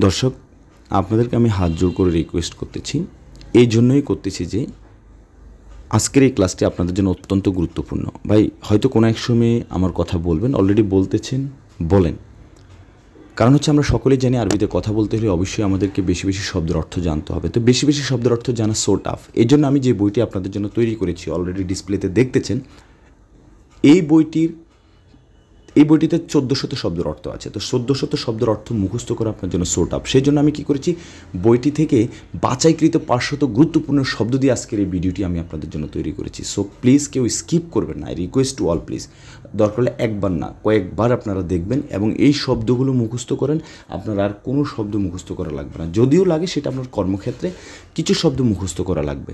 দর্শক, আপনাদেরকে আমি হাত জোড় করে রিকোয়েস্ট করতেছি, এই জন্যই করতেছি যে আজকের এই ক্লাসটি আপনাদের জন্য অত্যন্ত গুরুত্বপূর্ণ। ভাই হয়তো কোনো এক সময়ে আমার কথা বলবেন, অলরেডি বলতেছেন, বলেন। কারণ হচ্ছে আমরা সকলেই জানি আরবিতে কথা বলতে হলে অবশ্যই আমাদেরকে বেশি বেশি শব্দের অর্থ জানতে হবে। তো বেশি বেশি শব্দের অর্থ জানা সো টাফ। এই জন্য আমি যে বইটি আপনাদের জন্য তৈরি করেছি, অলরেডি ডিসপ্লেতে দেখতেছেন, এই বইটিতে 1400 শব্দের অর্থ আছে। তো 1400 শব্দের অর্থ মুখস্থ করা আপনার জন্য সোট আপ। সেই জন্য আমি কী করেছি, বইটি থেকে বাছাইকৃত 500 গুরুত্বপূর্ণ শব্দ দিয়ে আজকের এই ভিডিওটি আমি আপনাদের জন্য তৈরি করেছি। সো প্লিজ কেউ স্কিপ করবেন না, I request to all please. দরকার হলে একবার না, কয়েকবার আপনারা দেখবেন এবং এই শব্দগুলো মুখস্থ করেন। আপনার আর কোনো শব্দ মুখস্থ করা লাগবে না, যদিও লাগে সেটা আপনার কর্মক্ষেত্রে কিছু শব্দ মুখস্থ করা লাগবে।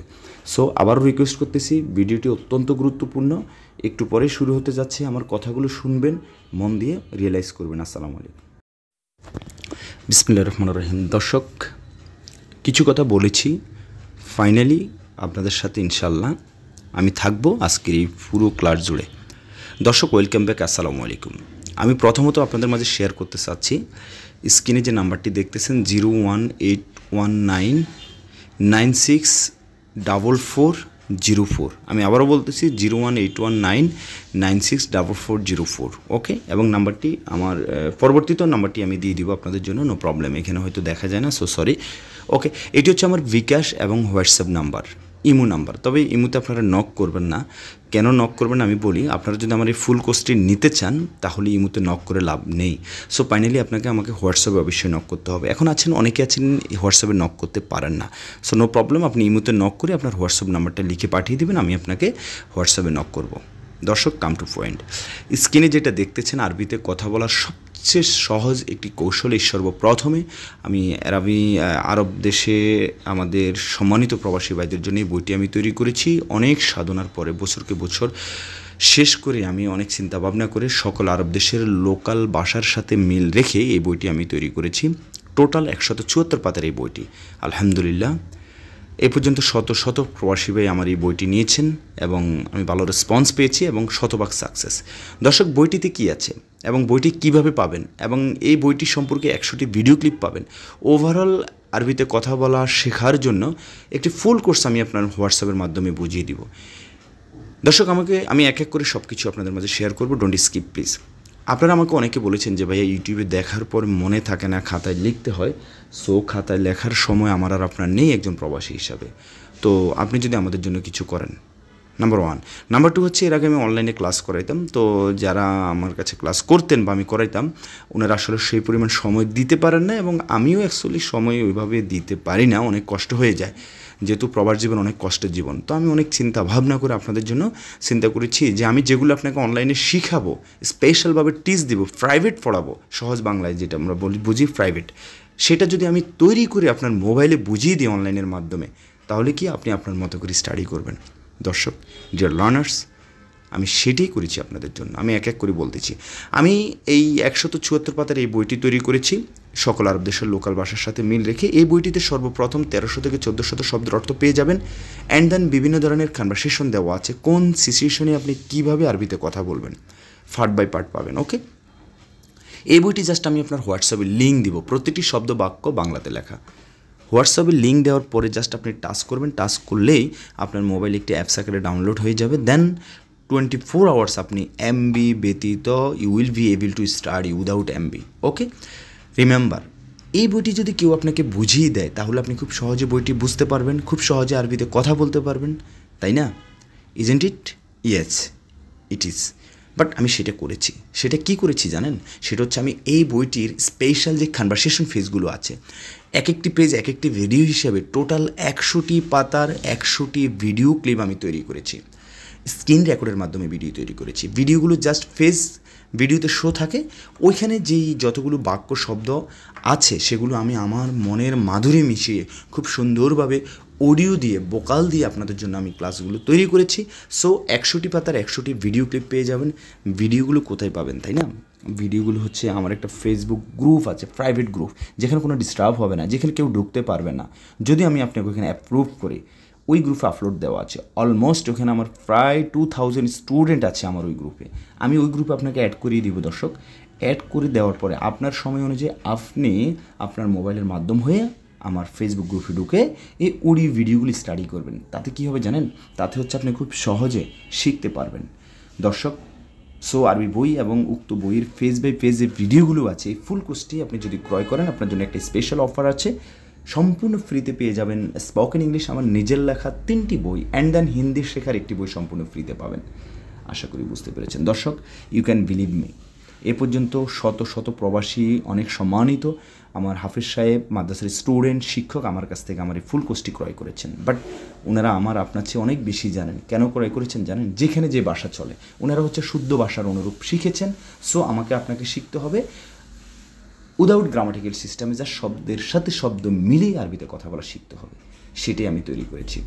সো আবারও রিকোয়েস্ট করতেছি, ভিডিওটি অত্যন্ত গুরুত্বপূর্ণ, একটু পরে শুরু হতে যাচ্ছে। আমার কথাগুলো শুনবেন, মন দিয়ে রিয়েলাইজ করবেন। আসসালামু আলাইকুম, বিসমিল্লাহির রহমানির রহিম। দর্শক, কিছু কথা বলেছি, ফাইনালি আপনাদের সাথে ইনশাল্লাহ আমি থাকবো আজকের এই পুরো ক্লাস জুড়ে। দর্শক, ওয়েলকাম ব্যাক, আসসালামু আলাইকুম। আমি প্রথমত আপনাদের মাঝে শেয়ার করতে চাচ্ছি, স্ক্রিনে যে নাম্বারটি দেখতেছেন 01819964404। আমি আবারও বলতেছি 01819964404। ওকে, এবং নাম্বারটি আমার পরবর্তীতে নাম্বারটি আমি দিয়ে দিব আপনাদের জন্য, নো প্রবলেম। এখানে হয়তো দেখা যায় না, সো সরি। ওকে, এটি হচ্ছে আমার বিকাশ এবং হোয়াটসঅ্যাপ নাম্বার, ইমো নাম্বার। তবে ইমোতে আপনারা নক করবেন না। কেন নক করবেন আমি বলি, আপনারা যদি আমার এই ফুল কোর্সটি নিতে চান তাহলে ইমোতে নক করে লাভ নেই। সো ফাইনালি আপনাকে আমাকে হোয়াটসঅ্যাপে অবশ্যই নক করতে হবে। এখন অনেকে আছেন হোয়াটসঅ্যাপে নক করতে পারেন না, সো নো প্রবলেম। আপনি ইমোতে নক করে আপনার হোয়াটসঅ্যাপ নাম্বারটা লিখে পাঠিয়ে দেবেন, আমি আপনাকে হোয়াটসঅ্যাপে নক করব। দর্শক, কাম টু পয়েন্ট। স্ক্রিনে যেটা দেখতেছেন, আরবিতে কথা বলার সবচেয়ে সহজ একটি কৌশল। সর্বপ্রথমে আমি আরব দেশে আমাদের সম্মানিত প্রবাসী ভাইদের জন্য এই বইটি আমি তৈরি করেছি। অনেক সাধনার পরে, বছরকে বছর শেষ করে, আমি অনেক চিন্তা ভাবনা করে সকল আরব দেশের লোকাল ভাষার সাথে মিল রেখে এই বইটি আমি তৈরি করেছি। টোটাল 174 পাতার এই বইটি। আলহামদুলিল্লাহ, এ পর্যন্ত শত শত প্রবাসী ভাই আমার এই বইটি নিয়েছেন এবং আমি ভালো রেসপন্স পেয়েছি এবং শতভাগ সাকসেস। দর্শক, বইটিতে কী আছে এবং বইটি কিভাবে পাবেন এবং এই বইটি সম্পর্কে 100টি ভিডিও ক্লিপ পাবেন। ওভারঅল আরবিতে কথা বলা শেখার জন্য একটি ফুল কোর্স আমি আপনার হোয়াটসঅ্যাপের মাধ্যমে বুঝিয়ে দিব। দর্শক, আমি এক এক করে সব কিছু আপনাদের মাঝে শেয়ার করবো, ডোন্ট স্কিপ প্লিজ। আপনারা আমাকে অনেকে বলেছেন যে ভাইয়া ইউটিউবে দেখার পর মনে থাকে না, খাতায় লিখতে হয়। সো খাতায় লেখার সময় আমার আর আপনার নেই একজন প্রবাসী হিসাবে। তো আপনি যদি আমাদের জন্য কিছু করেন, নাম্বার 1। নাম্বার 2 হচ্ছে, এর আগে আমি অনলাইনে ক্লাস করাইতাম। তো যারা আমার কাছে ক্লাস করতেন বা আমি করাইতাম, ওনারা আসলে সেই পরিমাণ সময় দিতে পারেন না এবং আমিও অ্যাকচুয়ালি সময় ওইভাবে দিতে পারি না, অনেক কষ্ট হয়ে যায়, যেহেতু প্রবাস জীবন অনেক কষ্টের জীবন। তো আমি অনেক চিন্তা ভাবনা করে আপনাদের জন্য চিন্তা করেছি যে আমি যেগুলো আপনাকে অনলাইনে শিখাবো, স্পেশালভাবে টিচ দিব, প্রাইভেট পড়াবো, সহজ বাংলায় যেটা আমরা বুঝি প্রাইভেট, সেটা যদি আমি তৈরি করে আপনার মোবাইলে বুঝিয়ে দিই অনলাইনের মাধ্যমে, তাহলে কি আপনি আপনার মতো করে স্টাডি করবেন। দর্শক, ডিয়ার লার্নার্স, আমি সেটাই করেছি আপনাদের জন্য। আমি এক এক করে বলতেছি। আমি এই 174 পাতার এই বইটি তৈরি করেছি সকল আরব দেশের লোকাল ভাষার সাথে মিল রেখে। এই বইটিতে সর্বপ্রথম 1300 থেকে 1400 শব্দের অর্থ পেয়ে যাবেন। অ্যান্ড দেন বিভিন্ন ধরনের কনভারসেশন দেওয়া আছে, কোন সিচুয়েশনে আপনি কীভাবে আরবিতে কথা বলবেন, পার্ট বাই পার্ট পাবেন। ওকে, এই বইটি জাস্ট আমি আপনার হোয়াটসঅ্যাপে লিঙ্ক দিব, প্রতিটি শব্দ বাক্য বাংলাতে লেখা। হোয়াটসঅ্যাপে লিঙ্ক দেওয়ার পরে জাস্ট আপনি টাচ করবেন, টাচ করলেই আপনার মোবাইলে একটি অ্যাপস আকারে ডাউনলোড হয়ে যাবে। দেন 24 আওয়ার্স আপনি এমবি ব্যতীত you will be able to study without MB. Okay, remember, এই বইটি যদি কেউ আপনাকে বুঝিয়ে দেয় তাহলে আপনি খুব সহজে বইটি বুঝতে পারবেন, খুব সহজে আরবিতে কথা বলতে পারবেন, তাই না? Isn't it? Yes, it is. But আমি সেটা করেছি। সেটা কি করেছি জানেন? সেটা হচ্ছে, আমি এই বইটির স্পেশাল যে কনভারসেশন ফেজগুলো আছে, এক একটি পেজ এক একটি ভিডিও হিসেবে টোটাল 100টি পাতার 100টি ভিডিও ক্লিপ আমি তৈরি করেছি। স্ক্রিন রেকর্ডের মাধ্যমে ভিডিও তৈরি করেছি। ভিডিওগুলো জাস্ট ফেজ ভিডিওতে শো থাকে, ওইখানে যেই যতগুলো বাক্য শব্দ আছে সেগুলো আমি আমার মনের মাধুরী মিশিয়ে খুব সুন্দরভাবে অডিও দিয়ে, ভোকাল দিয়ে আপনাদের জন্য আমি ক্লাসগুলো তৈরি করেছি। সো 100টি পাতার 100টি ভিডিও ক্লিপ পেয়ে যাবেন। ভিডিওগুলো কোথায় পাবেন, তাই না? ভিডিওগুলো হচ্ছে আমার একটা ফেসবুক গ্রুপ আছে, প্রাইভেট গ্রুপ, যেখানে কোনো ডিস্টার্ব হবে না, যেখানে কেউ ঢুকতে পারবে না। যদি আমি আপনাকে ওইখানে অ্যাপ্রুভ করি, ওই গ্রুপে আপলোড দেওয়া আছে। অলমোস্ট ওখানে আমার প্রায় 2000 স্টুডেন্ট আছে আমার ওই গ্রুপে। আমি ওই গ্রুপে আপনাকে অ্যাড করিয়ে দিব দর্শক। অ্যাড করে দেওয়ার পরে আপনার সময় অনুযায়ী আপনি আপনার মোবাইলের মাধ্যম হয়ে আমার ফেসবুক গ্রুপে ঢুকে এই উড়ি ভিডিওগুলি স্টাডি করবেন। তাতে কী হবে জানেন? তাতে হচ্ছে আপনি খুব সহজে শিখতে পারবেন। দর্শক, সো আরবি বই এবং উক্ত বইয়ের পেজ বাই পেজ যে ভিডিওগুলো আছে এই ফুল কোর্সটি আপনি যদি ক্রয় করেন আপনার জন্য একটা স্পেশাল অফার আছে। সম্পূর্ণ ফ্রিতে পেয়ে যাবেন স্পোকেন ইংলিশ আমার নিজের লেখা 3টি বই অ্যান্ড দেন হিন্দি শেখার একটি বই সম্পূর্ণ ফ্রিতে পাবেন। আশা করি বুঝতে পেরেছেন। দর্শক, ইউ ক্যান বিলিভ মি, এ পর্যন্ত শত শত প্রবাসী অনেক সম্মানিত আমার হাফিজ সাহেব মাদ্রাসার স্টুডেন্ট শিক্ষক আমার কাছ থেকে আমার এই ফুল কোর্সটি ক্রয় করেছেন। বাট ওনারা আমার আপনার চেয়ে অনেক বেশি জানেন। কেন ক্রয় করেছেন জানেন? যেখানে যে ভাষা চলে ওনারা হচ্ছে শুদ্ধ ভাষার অনুরূপ শিখেছেন। সো আমাকে আপনাকে শিখতে হবে উইদাউট গ্রামাটিক্যাল সিস্টেমে, যা শব্দের সাথে শব্দ মিলিয়ে আরবিতে কথা বলা শিখতে হবে, সেটাই আমি তৈরি করেছি।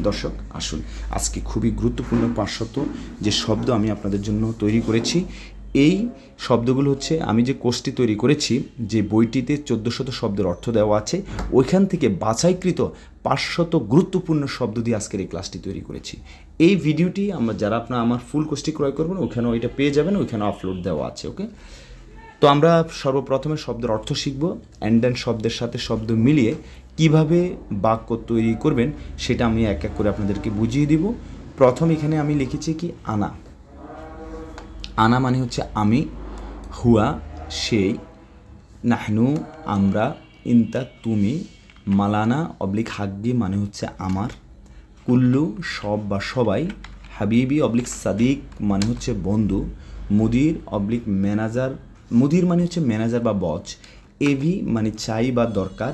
দর্শক আসুন, আজকে খুবই গুরুত্বপূর্ণ 500 যে শব্দ আমি আপনাদের জন্য তৈরি করেছি। এই শব্দগুলো হচ্ছে আমি যে কোর্সটি তৈরি করেছি, যে বইটিতে 1400 শব্দের অর্থ দেওয়া আছে, ওইখান থেকে বাছাইকৃত 500 গুরুত্বপূর্ণ শব্দ দিয়ে আজকের এই ক্লাসটি তৈরি করেছি। এই ভিডিওটি যারা আপনার আমার ফুল কোর্সটি ক্রয় করবেন ওইখানেও এটা পেয়ে যাবেন, ওইখানে আপলোড দেওয়া আছে। ওকে, তো আমরা সর্বপ্রথমে শব্দের অর্থ শিখব, অ্যান্ড দেন শব্দের সাথে শব্দ মিলিয়ে কিভাবে বাক্য তৈরি করবেন সেটা আমি এক এক করে আপনাদেরকে বুঝিয়ে দিব। প্রথম এখানে আমি লিখেছি কি আনা। আনা মানে হচ্ছে আমি, হুয়া সেই, নাহনু আমরা, ইন্তা তুমি, মালানা অবলিক হাগ্গি মানে হচ্ছে আমার, কুল্লু সব বা সবাই, হাবিবি অবলিক সাদিক মানে হচ্ছে বন্ধু, মুদির অবলিক ম্যানেজার, মুদির মানে হচ্ছে ম্যানেজার বা বস, এভি মানে চাই বা দরকার,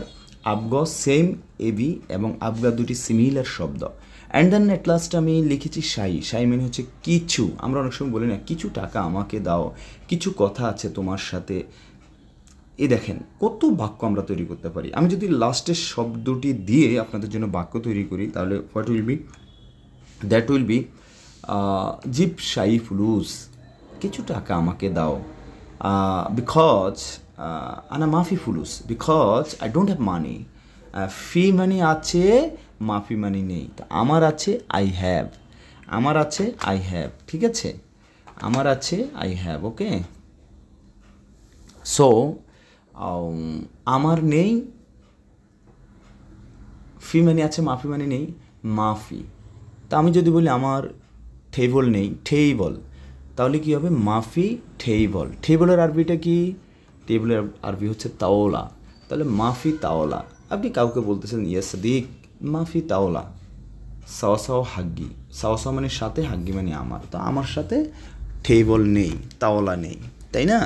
আবগ সেম এভি এবং আবগা দুটি সিমিলার শব্দ। অ্যান্ড দেন এট লাস্ট আমি লিখেছি সাই। সাই মানে হচ্ছে কিছু, আমরা অনেক সময় বলি না কিছু টাকা আমাকে দাও, কিছু কথা আছে তোমার সাথে। এই দেখেন কত বাক্য আমরা তৈরি করতে পারি। আমি যদি লাস্টের শব্দটি দিয়ে আপনাদের জন্য বাক্য তৈরি করি তাহলে what will be, that will be জিপ সাই ফুলুস, কিছু টাকা আমাকে দাও, বিকজ আনা মাফি ফুলুস, because I don't have money, ফি মানি আছে মাফি মানি নেই, তো আমার আছে আই হ্যাভ, আমার আছে আই হ্যাভ, ঠিক আছে, আমার আছে আই হ্যাভ। ওকে, সো আমার নেই, ফি মানি আছে মাফি মানি নেই, মাফি। তা আমি যদি বলি আমার টেবল নেই, টেবল, তাহলে কী হবে? মাফি টেবল। টেবলের আরবিটা কি? টেবলের আরবি হচ্ছে তাওলা, তাহলে মাফি তাওলা। আপনি কাউকে বলতেছেন ইয়া সাদিক মাফি তাওলা, সাও সাও হাগ্গি, সাও সাও মানে সাথে, হাগ্গি মানে আমার, তো আমার সাথে টেবল নেই, তাওলা নেই, তাই না?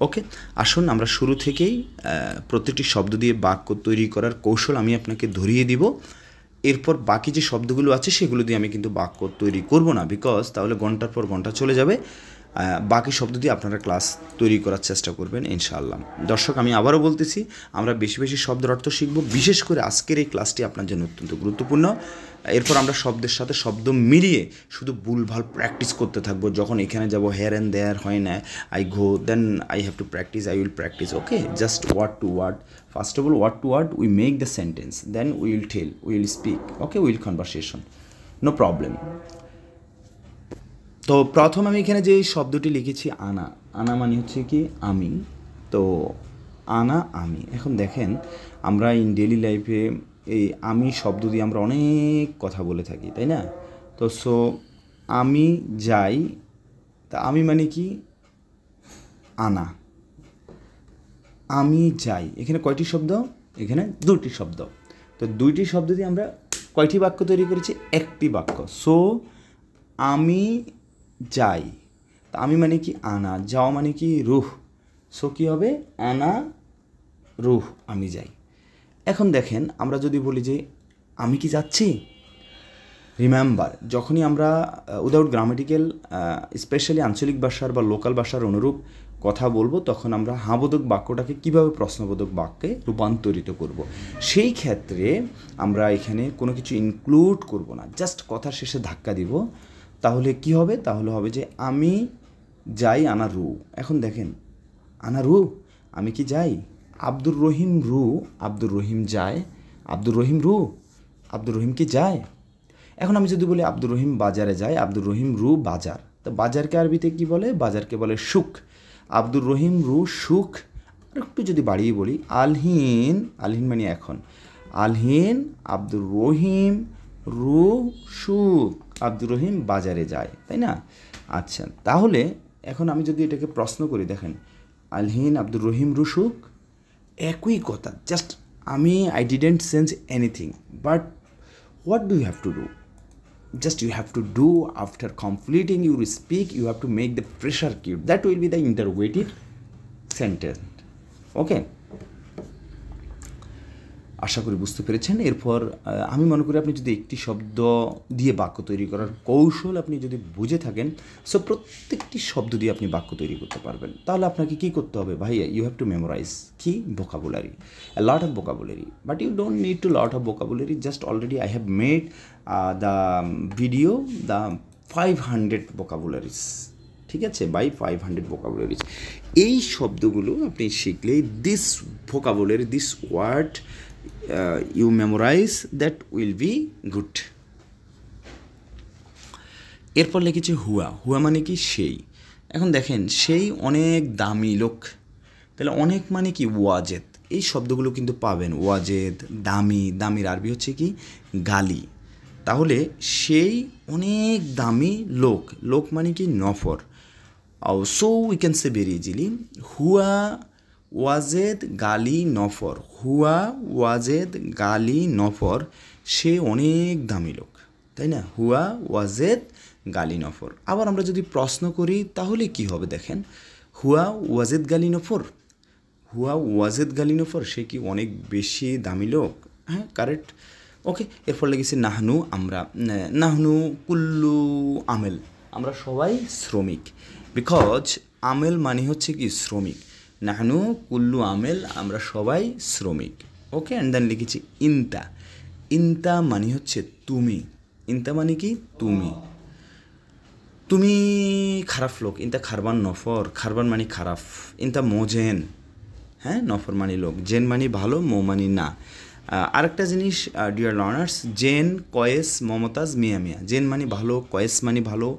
ওকে, আসুন আমরা শুরু থেকেই প্রতিটি শব্দ দিয়ে বাক্য তৈরি করার কৌশল আমি আপনাকে ধরিয়ে দিব। এরপর বাকি যে শব্দগুলো আছে সেগুলো দিয়ে আমি কিন্তু বাক্য তৈরি করব না, বিকজ তাহলে ঘন্টার পর ঘন্টা চলে যাবে। বাকি শব্দ দিয়ে আপনারা ক্লাস তৈরি করার চেষ্টা করবেন ইনশাআল্লাহ। দর্শক, আমি আবারও বলতেছি, আমরা বেশি বেশি শব্দের অর্থ শিখব। বিশেষ করে আজকের এই ক্লাসটি আপনার জন্য অত্যন্ত গুরুত্বপূর্ণ। এরপর আমরা শব্দের সাথে শব্দ মিলিয়ে শুধু ভুলভাল প্র্যাকটিস করতে থাকবো। যখন এখানে যাব হেয়ার অ্যান্ড দেয়ার হয় না, I go, then I have to practise, I will practise. Okay, just word to word, first of all word to word we make the sentence, then we will tell, we will speak. Okay, will conversation, no problem. তো প্রথম আমি এখানে যে শব্দটি লিখেছি আনা, আনা মানে হচ্ছে কি আমি, তো আনা আমি। এখন দেখেন আমরা ইন ডেইলি লাইফে এই আমি শব্দ দিয়ে আমরা অনেক কথা বলে থাকি, তাই না? তো সো আমি যাই, তা আমি মানে কি? আনা, আমি যাই। এখানে কয়টি শব্দ? এখানে দুটি শব্দ। তো দুইটি শব্দ দিয়ে আমরা কয়টি বাক্য তৈরি করেছি? একটি বাক্য। সো আমি যাই, তা আমি মানে কি? আনা, যাওয়া মানে কি? রুহ। সো কী হবে? আনা রুহ, আমি যাই। এখন দেখেন আমরা যদি বলি যে আমি কি যাচ্ছি, রিমেম্বার যখনই আমরা উইদাউট গ্রামাটিক্যাল স্পেশালি আঞ্চলিক ভাষার বা লোকাল ভাষার অনুরূপ কথা বলবো, তখন আমরা হাবোধক বাক্যটাকে কীভাবে প্রশ্নবোধক বাক্যে রূপান্তরিত করব। সেই ক্ষেত্রে আমরা এখানে কোনো কিছু ইনক্লুড করব না, জাস্ট কথার শেষে ধাক্কা দিব। তাহলে কি হবে? তাহলে হবে যে আমি যাই আনা রু। এখন দেখেন আনা রু, আমি কি যাই? আব্দুর রহিম রু, আব্দুর রহিম যায়, আব্দুর রহিম রু, আব্দুর রহিম কি যায়? এখন আমি যদি বলি আব্দুর রহিম বাজারে যায়, আব্দুর রহিম রু বাজার, তো বাজারকে আরবিতে কি বলে? বাজারকে বলে সুক। আব্দুর রহিম রু সুখ, আর একটু যদি বাড়িয়ে বলি আলহিন, আলহিন মানে এখন, আলহিন আব্দুর রহিম রু সুখ, আব্দুর রহিম বাজারে যায়, তাই না? আচ্ছা, তাহলে এখন আমি যদি এটাকে প্রশ্ন করি, দেখেন আলহিন আব্দুর রহিম রু সুখ একই কথা, just I didn't sense anything, but what do you have to do? Just you have to do, after completing your speak, you have to make the pressure cue, that will be the interrogative sentence. Okay, আশা করি বুঝতে পেরেছেন। এরপর আমি মনে করি আপনি যদি একটি শব্দ দিয়ে বাক্য তৈরি করার কৌশল আপনি যদি বুঝে থাকেন, সো প্রত্যেকটি শব্দ দিয়ে আপনি বাক্য তৈরি করতে পারবেন। তাহলে আপনাকে কী করতে হবে ভাইয়া? ইউ হ্যাভ টু মেমোরাইজ কি vocabulary, a lot of vocabulary, but you don't need to lot of vocabulary, just already I have made the video, the 500 vocabularies, ঠিক আছে, বাই 500 vocabularies। এই শব্দগুলো আপনি শিখলে this vocabulary, this word you memorize, that will be good. এরপর লিখেছি হুয়া, হুয়া মানে কি সেই। এখন দেখেন সেই অনেক দামি লোক, তাহলে অনেক মানে কি ওয়াজেদ, এই শব্দগুলো কিন্তু পাবেন, ওয়াজেদ, দামি, দামির আরবি হচ্ছে কি গালি। তাহলে সেই অনেক দামি লোক, লোক মানে কি নফর। So we can say very easily হুয়া ওয়াজেদ গালি নফর, হুয়া ওয়াজেদ গালি নফর, সে অনেক দামি লোক, তাই না? হুয়া ওয়াজেদ গালি নফর। আবার আমরা যদি প্রশ্ন করি তাহলে কি হবে দেখেন, হুয়া ওয়াজেদ গালি নফর, হুয়া ওয়াজেদ গালি নফর, সে কি অনেক বেশি দামি লোক? হ্যাঁ, কারেক্ট। ওকে, এরপর লেগেছে নাহনু, আমরা, নাহনু কুল্লু আমেল, আমরা সবাই শ্রমিক, বিকজ আমেল মানে হচ্ছে কি শ্রমিক, নাহনু কুল্লু আমেল, আমরা সবাই শ্রমিক। ওকে, অ্যান্ড দেন লিখেছি ইনতা, ইনতা মানে হচ্ছে তুমি, ইনতা মানে কি তুমি, তুমি খারাপ লোক, ইনতা খারবান নফর, খারবান মানে খারাপ, ইনতা মোজেন, হ্যাঁ, নফর মানে লোক, জেন মানে ভালো, মো মানে না। আরেকটা জিনিস ডিয়ার লার্নার্স, জেন কয়েস মমতাজ মিয়া মিয়া, জেন মানে ভালো, কয়েস মানে ভালো,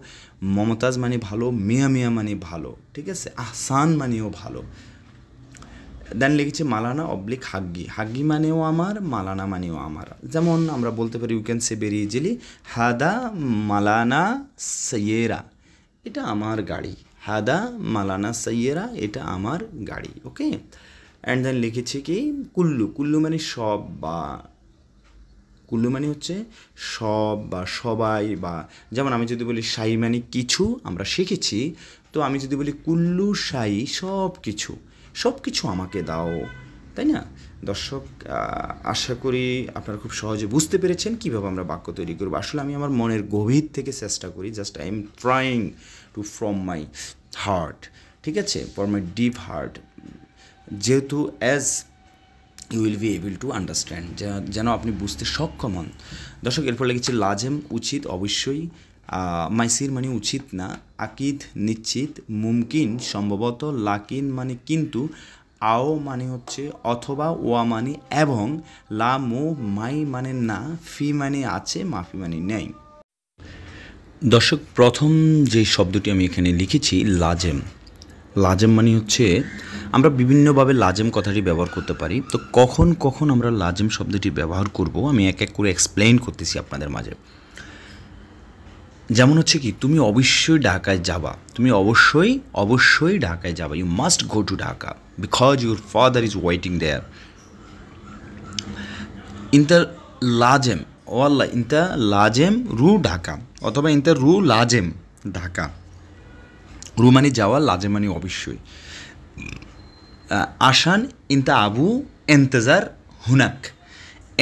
মমতাজ মানে ভালো, মিয়া মিয়া মানে ভালো, ঠিক আছে, আহসান মানেও ভালো। দেন লিখেছে মালানা অবলিক হাগ্গি, হাগ্গি মানেও আমার, মালানা মানেও আমার। যেমন আমরা বলতে পারি you can say very easily হাদা মালানা সৈয়েরা, এটা আমার গাড়ি, হাদা মালানা সৈয়েরা, এটা আমার গাড়ি। ওকে, অ্যান্ড দেন লিখেছি কি কুল্লু, কুল্লু মানে সব, বা কুল্লু মানে হচ্ছে সব বা সবাই, বা যেমন আমি যদি বলি শাই মানে কিছু, আমরা শিখেছি, তো আমি যদি বলি কুল্লু শাই, সব কিছু, সব কিছু আমাকে দাও, তাই না? দর্শক, আশা করি আপনারা খুব সহজে বুঝতে পেরেছেন কীভাবে আমরা বাক্য তৈরি করব। আসলে আমি আমার মনের গভীর থেকে চেষ্টা করি, just I am trying to from my heart, ঠিক আছে, ফর মাই ডিপ হার্ট, যেহেতু as you will be able to understand, যেন আপনি বুঝতে সক্ষম হন। দর্শক, এরপর লিখেছি লাজেম উচিত, অবশ্যই, মাইসির মানে উচিত না, আকিদ নিশ্চিত, মুমকিন সম্ভবত, লাকিন মানে কিন্তু, আও মানে হচ্ছে অথবা, ওয়া মানে এবং, লা মো মাই মানে না, ফি মানে আছে, মাফি মানে নেই। দর্শক, প্রথম যে শব্দটি আমি এখানে লিখেছি লাজেম, লাজেম মানে হচ্ছে আমরা বিভিন্নভাবে লাজেম কথাটি ব্যবহার করতে পারি। তো কখন কখন আমরা লাজেম শব্দটি ব্যবহার করব আমি এক এক করে এক্সপ্লেইন করতেছি আপনাদের মাঝে। যেমন হচ্ছে কি, তুমি অবশ্যই ঢাকায় যাবা, তুমি অবশ্যই অবশ্যই ঢাকায় যাবা, you must go to Dhaka because your father is waiting there. ইন্টার লাজেম, ওয়াল্লাহ ইন্টা লাজেম রু ঢাকা, অথবা ইন্টার রু লাজেম ঢাকা, রু মানে যাওয়া, লাজেম মানে অবশ্যই। আসান ইন্তা আবু এন্তেজার হুনাক,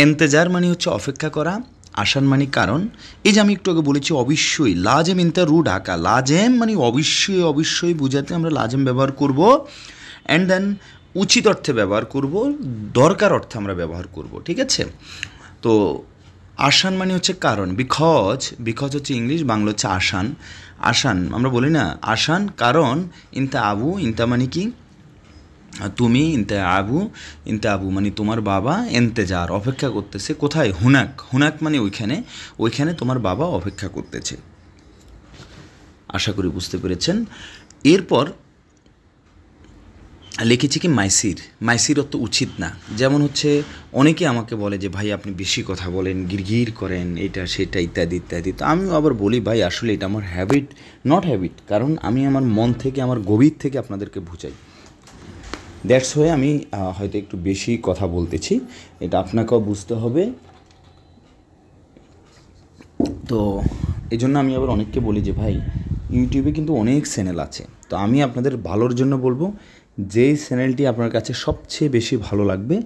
এন্তেজার মানে হচ্ছে অপেক্ষা করা, আসান মানে কারণ। এই যে আমি একটু আগে বলেছি অবশ্যই, লাজেম ইন্তা রু ঢাকা, লাজেম মানে অবশ্যই, অবশ্যই বোঝাতে আমরা লাজেম ব্যবহার করব। অ্যান্ড দেন উচিত অর্থে ব্যবহার করব, দরকার অর্থে আমরা ব্যবহার করব, ঠিক আছে। তো আসান মানে হচ্ছে কারণ, বিকজ, বিকজ হচ্ছে ইংলিশ, বাংলা হচ্ছে আসান, আসান আমরা বলি না, আসান কারণ, ইন্তা আবু, ইন্তা মানে কি তুমি, ইন্তা আবু, ইন্তা আবু মানে তোমার বাবা, এন্তেজার অপেক্ষা করতেছে, কোথায়, হুনাক, হুনাক মানে ওইখানে, ওইখানে তোমার বাবা অপেক্ষা করতেছে। আশা করি বুঝতে পেরেছেন। এরপর লিখেছি কি মাইসির, মাইসির অত উচিত না। যেমন হচ্ছে অনেকে আমাকে বলে যে ভাই আপনি বেশি কথা বলেন, গিরগির করেন, এটা সেটা ইত্যাদি ইত্যাদি। তো আমিও আবার বলি ভাই আসলে এটা আমার হ্যাবিট, নট হ্যাবিট, কারণ আমি আমার মন থেকে, আমার গভীর থেকে আপনাদেরকে বুঝাই। দ্যাটস ওয়ে আমি হয়তো একটু বেশি কথা বলতেছি, এটা আপনাকেও বুঝতে হবে। তো এই জন্য আমি আবার অনেককে বলি যে ভাই ইউটিউবে কিন্তু অনেক চ্যানেল আছে, তো আমি আপনাদের ভালোর জন্য বলবো যেই চ্যানেলটি আপনার কাছে সবচেয়ে বেশি ভালো লাগবে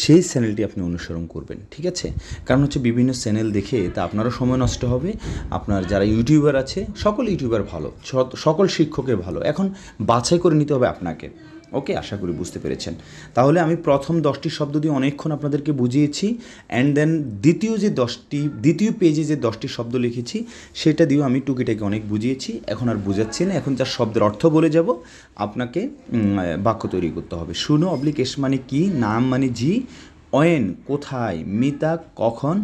সেই চ্যানেলটি আপনি অনুসরণ করবেন, ঠিক আছে? কারণ হচ্ছে বিভিন্ন চ্যানেল দেখে তা আপনারও সময় নষ্ট হবে, আপনার যারা ইউটিউবার আছে সকল ইউটিউবার ভালো, সকল শিক্ষকের ভালো, এখন বাছাই করে নিতে হবে আপনাকে। ওকে, আশা করি বুঝতে পেরেছেন। তাহলে আমি প্রথম 10টি শব্দ দিয়ে অনেকক্ষণ আপনাদেরকে বুঝিয়েছি, অ্যান্ড দেন দ্বিতীয় পেজে যে 10টি শব্দ লিখেছি সেটা দিয়েও আমি টুকিটাকে অনেক বুঝিয়েছি। এখন আর বুঝাচ্ছি না, এখন যার শব্দের অর্থ বলে যাব, আপনাকে বাক্য তৈরি করতে হবে। শুনো অবলিক এস মানে কি, নাম মানে জি, অয়েন কোথায়, মিতা কখন,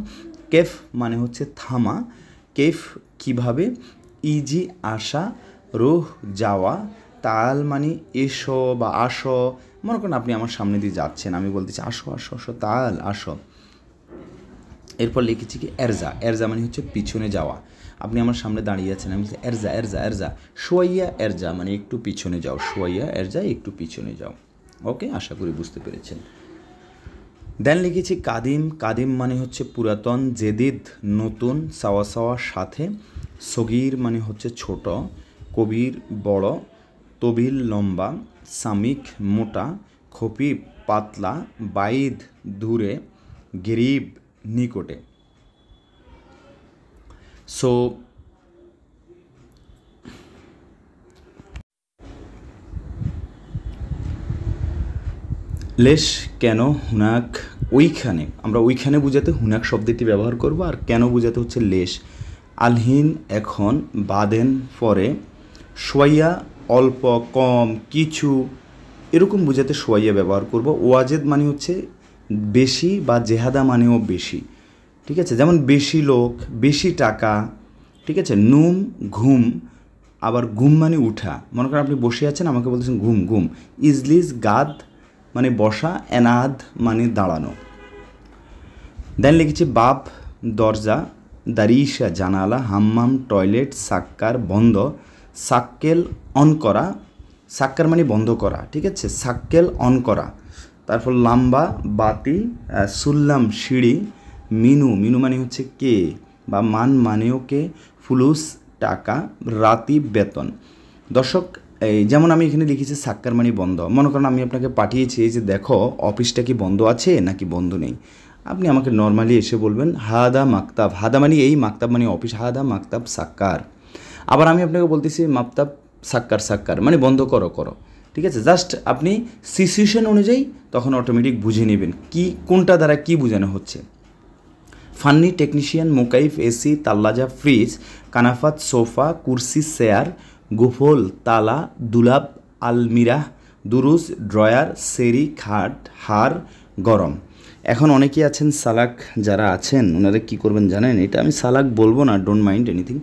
কেফ মানে হচ্ছে থামা, কেফ কিভাবে, ইজি আসা, রোহ যাওয়া, তাল মানে এসো বা আসো। মনে করেন আপনি আমার সামনে দিয়ে যাচ্ছেন, আমি বলতেছি আসো আসো আসো, তাল আসো। এরপর লিখেছি কি এরজা, এরজা মানে হচ্ছে পিছনে যাওয়া। আপনি আমার সামনে দাঁড়িয়ে আছেন, আমি বলছি এরজা এরজা এরজা, সোয়াইয়া এরজা মানে একটু পিছনে যাও, সোয়াইয়া এরজা একটু পিছনে যাও। ওকে, আশা করি বুঝতে পেরেছেন। দেন লিখেছি কাদিম, কাদিম মানে হচ্ছে পুরাতন, জেদিদ নতুন, সাওয়া সাওয়া সাথে, সগির মানে হচ্ছে ছোট, কবির বড়, তবিল লম্বা, সামিক মোটা, খফিফ পাতলা, বাইদ দূরে, গরিব নিকটে। সো লেশ কেন, হুনাক ওইখানে, আমরা ওইখানে বুঝাতে হুনাক শব্দটি ব্যবহার করব, আর কেন বুঝাতে হচ্ছে লেশ। আলহিন এখন, বাদেন পরে, সোয়াইয়া অল্প কম কিছু, এরকম বুঝাতে সোয়াইয়া ব্যবহার করব। ওয়াজেদ মানে হচ্ছে বেশি, বা জেহাদা মানেও বেশি, ঠিক আছে? যেমন বেশি লোক, বেশি টাকা, ঠিক আছে? নুম ঘুম, আবার ঘুম মানে উঠা। মনে করেন আপনি বসে আছেন, আমাকে বলতেছেন ঘুম ঘুম। ইজলিস গাদ মানে বসা, এনাদ মানে দাঁড়ানো। দেন লিখেছি বাপ দরজা, দারিশা জানালা, হাম্মাম টয়লেট, সাক্কার বন্ধ, সাক্কেল অন করা, সাক্কার মানে বন্ধ করা, ঠিক আছে? সাক্কেল অন করা। তারপর লাম্বা বাতি, সুল্লাম সিঁড়ি, মিনু, মিনু মানে হচ্ছে কে, বা মান মানেও কে, ফুলুস টাকা, রাতি বেতন। দর্শক, এই যেমন আমি এখানে লিখেছি সাক্কার মানে বন্ধ। মনে করেন আমি আপনাকে পাঠিয়েছি যে দেখো অফিসটা কি বন্ধ আছে নাকি বন্ধ নেই, আপনি আমাকে নর্মালি এসে বলবেন হাদা মাকতাব, হাদা মানে এই, মাকতাব মানে অফিস, হাদা মাকতাব সাক্কার। আবার আমি আপনাকে বলতেছি মাকতাব সাক্কার, সাক্কার মানে বন্ধ করো করো, ঠিক আছে? জাস্ট আপনি সিচুয়েশন অনুযায়ী তখন অটোমেটিক বুঝে নেবেন কি কোনটা দ্বারা কি বোঝানো হচ্ছে। ফান্নি টেকনিশিয়ান, মোকাইফ এসি, তাল্লাজা ফ্রিজ, কানাফাত সোফা, কুরসি চেয়ার, গুফল তালা, দুলাব আলমিরাহ, দুরুজ ড্রয়ার, সেরি খাট, হার গরম। এখন অনেকেই আছেন সালাক, যারা আছেন ওনারা কী করবেন জানেন? এটা আমি সালাক বলবো না, ডোন্ট মাইন্ড এনিথিং,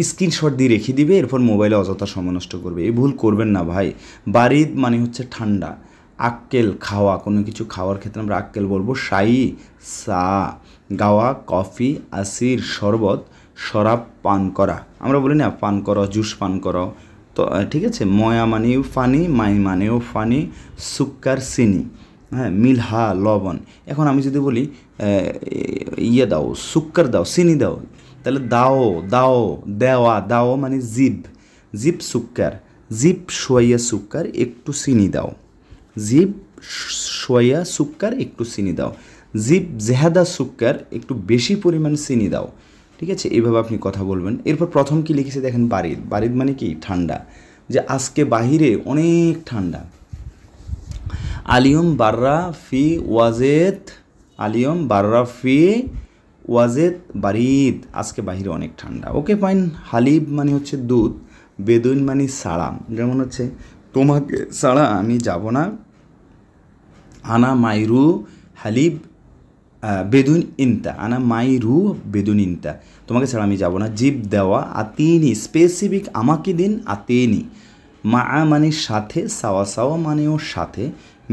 স্ক্রিনশট দিয়ে রেখে দিবে, এরপর মোবাইলে অযথা সময় নষ্ট করবে। এই ভুল করবেন না ভাই। বারিদ মানে হচ্ছে ঠান্ডা। আক্কেল খাওয়া, কোনো কিছু খাওয়ার ক্ষেত্রে আমরা আক্কেল বলবো। শাই চা, গাওয়া কফি, আসির শরবত, শরাব পান করা, আমরা বলি না পান করো, জুস পান করো, তো ঠিক আছে? ময়া মানেও ফানি, মাই মানেও ফানি, সুক্কার চিনি, হ্যাঁ, মিলহা লবণ। এখন আমি যদি বলি ইয়ে দাও, সুক্কার দাও, চিনি দাও, তাহলে দাও দাও, দেওয়া, দাও মানে জিভ, জিভ সুক্কার, জিভ সোয়া সুক্কার একটু চিনি দাও, জিভ সোয়া সুক্কার একটু চিনি দাও, জিভ জেহাদা সুক্কার একটু বেশি পরিমাণ চিনি দাও, ঠিক আছে? এইভাবে আপনি কথা বলবেন। এরপর প্রথম কি লিখেছে দেখেন, বারিদ, বারিদ মানে কি ঠান্ডা, যে আজকে বাহিরে অনেক ঠান্ডা। আলিয়ম বাররা ফি ওয়াজেদ, আলিয়ম বাররা ফি ওয়াজেদ বারিদ, আজকে বাহিরে অনেক ঠান্ডা। Okay fine. হালিব মানে হচ্ছে দুধ, বেদুইন মানে সালাম, যেমন হচ্ছে তোমাকে ছাড়া আমি যাব না, আনা মাইরু হালিব বেদুন ইনতা, আনা মাইরু বেদুন ইনতা, তোমাকে ছাড়া আমি যাব না। জিপ দেওয়া, আতিনি স্পেসিফিক আমাকে দিন, আতেনি মা মানে সাথে, সাওয়া সাওয়া মানেও সাথে,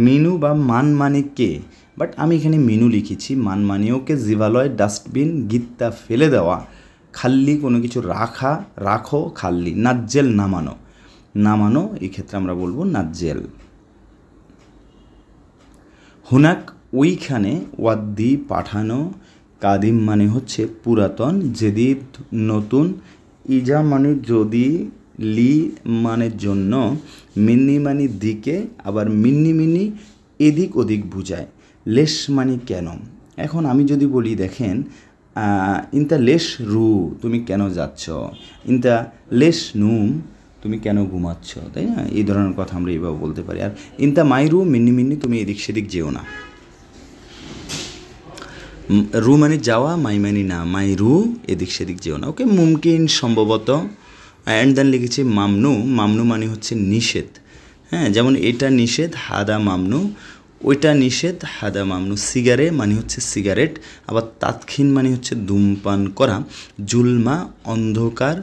মিনু বা মান মানে কে, বাট আমি এখানে মিনু লিখেছি। মান মানেও কে, জিবালয় ডাস্টবিন, গিত্তা ফেলে দেওয়া, খাল্লি কোনো কিছু রাখা, রাখো, খাল্লি, নাজ্জেল নামানো, নামানো এই ক্ষেত্রে আমরা বলবো নাজ্জেল। হুনাক ওইখানে, ওয়াদ্দি পাঠানো, কাদিম মানে হচ্ছে পুরাতন, জেদিদ নতুন, ইজা মানে যদি, লি মানে জন্য, মিন্নি মানে দিকে, আবার মিন্নি মিন্নি এদিক ওদিক বুঝায়। লেশ মানে কেন। এখন আমি যদি বলি দেখেন, ইনতা লেশ রু, তুমি কেন যাচ্ছ, ইনতা লেশ নুম, তুমি কেন ঘুমাচ্ছ, তাই না? এই ধরনের কথা আমরা এইভাবে বলতে পারি। আর ইনতা মাইরু, মিন্নি মিন্নি, তুমি এদিক সেদিক যেও না। রু মানে যাওয়া, মাই মানে না, মাই রু, এদিক সেদিক যেও না। ওকে, মুমকিন সম্ভবত। অ্যান্ড দেন লিখেছি মামনু, মামনু মানে হচ্ছে নিষেধ। হ্যাঁ, যেমন এটা নিষেধ, হাদা মামনু, ওইটা নিষেধ, হাদা মামনু। সিগারে মানে হচ্ছে সিগারেট, আবার তাৎক্ষীন মানে হচ্ছে ধূমপান করা। জুলমা অন্ধকার,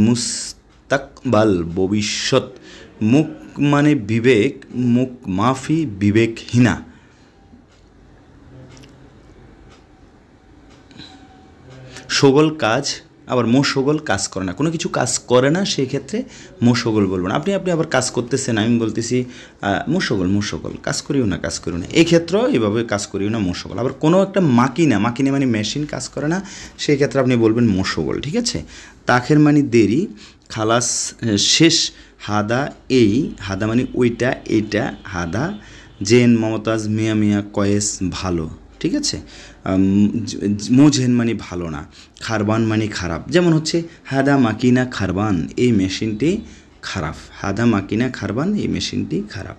মুস্তাকবাল ভবিষ্যৎ। মুখ মানে বিবেক, মুখ মাফি বিবেকহীনা। সগল কাজ, আবার মোশগল কাজ করে না, কোনো কিছু কাজ করে না, সেই ক্ষেত্রে মোশগল বলবো না। আপনি আবার কাজ করতেছেন, আমি বলতেছি মোশগল, মোশগল, কাজ করিও না, কাজ করিও না, এই ক্ষেত্রেও এভাবে কাজ করিও না, মোশগল। আবার কোনো একটা মাকিনা, মাকিনা মানে মেশিন, কাজ করে না, সেই ক্ষেত্রে আপনি বলবেন মোশগল, ঠিক আছে? তাখের মানে দেরি, খালাস শেষ, হাদা এই, হাদা মানে ওইটা, এইটা, হাদা। জেন মমতাজ, মিয়া মিয়া কয়েস ভালো, ঠিক আছে? মোঝেন মানে ভালো না, খারবান মানে খারাপ। যেমন হচ্ছে হাদা মাকিনা খারবান, এই মেশিনটি খারাপ, হাদা মাকিনা খারবান, এই মেশিনটি খারাপ।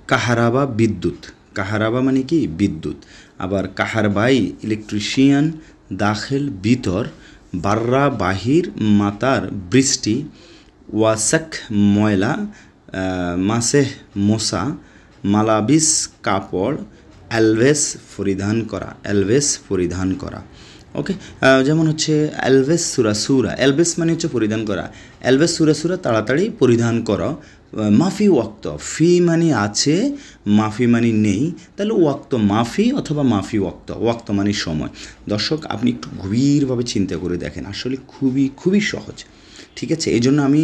কাহারাবা বিদ্যুৎ, কাহারাবা মানে কি বিদ্যুৎ। আবার কাহারবাই ইলেকট্রিশিয়ান, দাখিল ভিতর, বাররা বাহির, মাতার বৃষ্টি, ওয়াসাক ময়লা, মাসেহ মোসা, মালাবিস কাপড়, অ্যালভেস পরিধান করা, অ্যালভেস পরিধান করা। ওকে, যেমন হচ্ছে অ্যালভেস সুরা সুরা, অ্যালভেস মানে হচ্ছে পরিধান করা, অ্যালভেস সুরা সুরা তাড়াতাড়ি পরিধান করো। মাফি ওয়াক্ত, ফি মানে আছে, মাফি মানে নেই, তাহলে ওয়াক্ত মাফি অথবা মাফি ওয়াক্ত, ওয়াক্ত মানে সময়। দর্শক, আপনি একটু গভীরভাবে চিন্তা করে দেখেন, আসলে খুবই খুবই সহজ, ঠিক আছে? এই জন্য আমি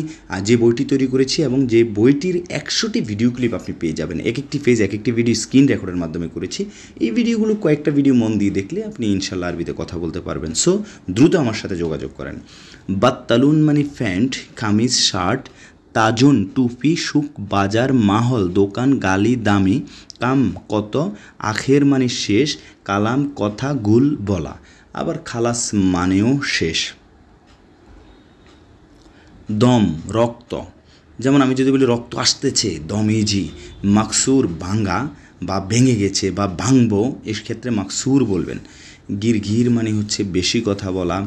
যে বইটি তৈরি করেছি এবং যে বইটির 100টি ভিডিও ক্লিপ আপনি পেয়ে যাবেন, এক একটি পেজ এক একটি ভিডিও স্ক্রিন রেকর্ডের মাধ্যমে করেছি। এই ভিডিওগুলো কয়েকটা ভিডিও মন দিয়ে দেখলে আপনি ইনশাল্লাহ আরবিতে কথা বলতে পারবেন। সো দ্রুত আমার সাথে যোগাযোগ করেন। বাত্তালুন মানে প্যান্ট, কামিজ শার্ট, তাজুন টুপি, সুক বাজার, মাহল দোকান, গালি দামি, কাম কত, আখের মানে শেষ, কালাম কথা, গুল বলা। আবার খালাস মানেও শেষ। দম রক্ত, যেমন আমি যদি বলি রক্ত আসতেছে, দম ইজি। মাকসুর ভাঙ্গা বা ভেঙে গেছে বা ভাঙবো, এর ক্ষেত্রে মাকসুর বলবেন। গিরগির মানে হচ্ছে বেশি কথা বলা।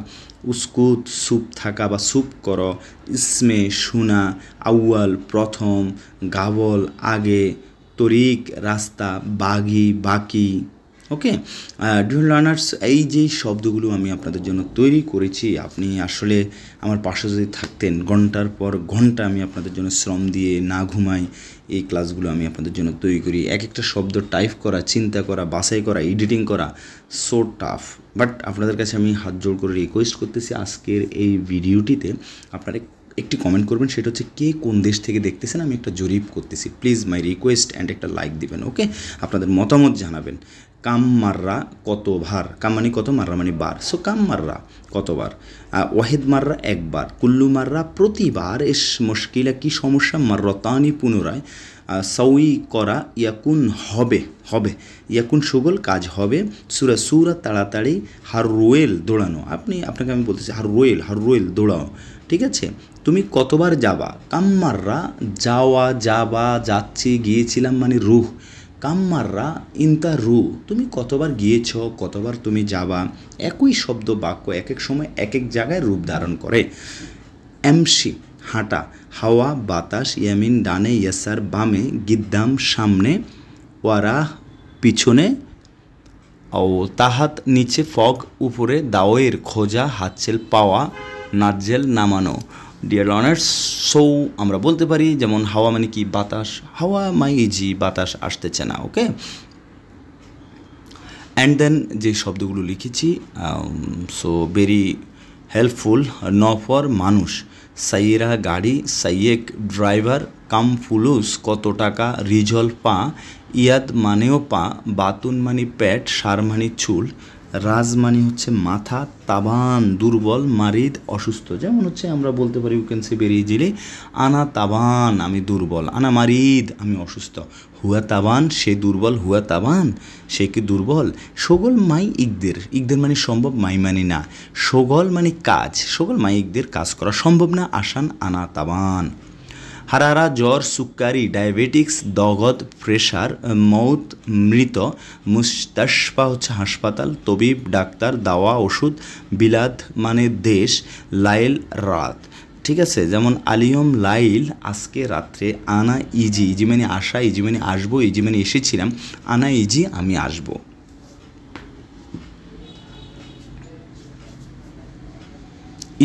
উস্কুত সুপ থাকা বা সুপ করো। ইসমে শোনা, আউয়াল প্রথম, গাবল আগে, তরিক রাস্তা, বাগি বাকি। ওকে, ডিয়ার লার্নার্স, এই যে শব্দগুলো আমি আপনাদের জন্য তৈরি করেছি, আপনি আসলে আমার পাশে যদি থাকতেন, ঘন্টার পর ঘন্টা আমি আপনাদের জন্য শ্রম দিয়ে না ঘুমাই এই ক্লাসগুলো আমি আপনাদের জন্য তৈরি করি। এক একটা শব্দ টাইপ করা, চিন্তা করা, বাছাই করা, এডিটিং করা সো টাফ। বাট আপনাদের কাছে আমি হাত জোড় করে রিকোয়েস্ট করতেছি, আজকের এই ভিডিওটিতে আপনারা একটি কমেন্ট করবেন, সেটা হচ্ছে কে কোন দেশ থেকে দেখতেছেন, আমি একটা জরিপ করতেছি। প্লিজ মাই রিকোয়েস্ট অ্যান্ড একটা লাইক দিবেন। ওকে, আপনাদের মতামত জানাবেন। কাম মাররা কতবার, কাম মানে কত, মাররা মানে বার। সো কাম মাররা কতবার, ওয়াহিদ মাররা একবার, কুল্লু মাররা প্রতিবার, এস মুশকিলা কি সমস্যা, মাররতানি পুনরায়, সউই করা, ইয়াকুন হবে, হবে, ইয়াকুন সুগল কাজ হবে, সুরা সুরা তাড়াতাড়ি, হার রোয়েল দৌড়ানো, আপনাকে আমি বলতেছি হার রোয়েল দৌড়াও, ঠিক আছে? তুমি কতবার যাবা, কাম্মাররা যাওয়া, যাবা, যাচ্ছি, গিয়েছিলাম মানে রুহ। কাম্মাররা ইনতা রু, তুমি কতবার গিয়েছ, কতবার তুমি যাবা। একই শব্দ বাক্য এক এক সময় এক এক জায়গায় রূপ ধারণ করে। এমসি হাঁটা, হাওয়া বাতাস, ইয়ামিন ডানে, ইয়াসার বামে, গিদ্দাম সামনে, ওয়ারাহ পিছনে, ও তাহাত নিচে ফগ উপরে দাওয়ের খোঁজা হাতছেল পাওয়া নাজ্জেল নামানো। ডিয়ার লার্নার্স, সো আমরা বলতে পারি যেমন হাওয়া মানে কি বাতাস, হাওয়া মাই ইজি বাতাস আসতেছে না, ওকে। অ্যান্ড দেন যে শব্দগুলো লিখেছি, সো ভেরি হেল্পফুল। নফর মানুষ, সাইয়েরা গাড়ি, সাইয়েক ড্রাইভার, কাম ফুলুস কত টাকা, রিজল পা, ইয়াদ মানেও পা, বাতুন মানে পেট, সার মানে চুল, রাজ মানে হচ্ছে মাথা, তাবান দুর্বল, মারিদ অসুস্থ। যেমন হচ্ছে আমরা বলতে পারি you can say very easily আনা তাবান আমি দুর্বল, আনা মারিদ আমি অসুস্থ, হুয়া তাবান সে দুর্বল, হুয়া তাবান সে কি দুর্বল। সগল মাই ইকদের, ইকদের মানে সম্ভব, মাই মানে না। সগল মানে কাজ, সগল মাই ইকদের কাজ করা সম্ভব না, আসান আনা তাবান। হারারা জ্বর, সুক্কারি ডায়াবেটিক্স, দগদ প্রেশার, মৌত মৃত, মুস্তাশফা হচ্ছে হাসপাতাল, তবিব ডাক্তার, দাওয়া ওষুধ, বিলাদ মানে দেশ, লাইল রাত। ঠিক আছে, যেমন আলিয়ম লাইল আজকে রাত্রে, আনা ইজি, ইজি মানে আসা, ইজি মানে আসবো, ইজি মানে এসেছিলাম, আনা ইজি আমি আসবো।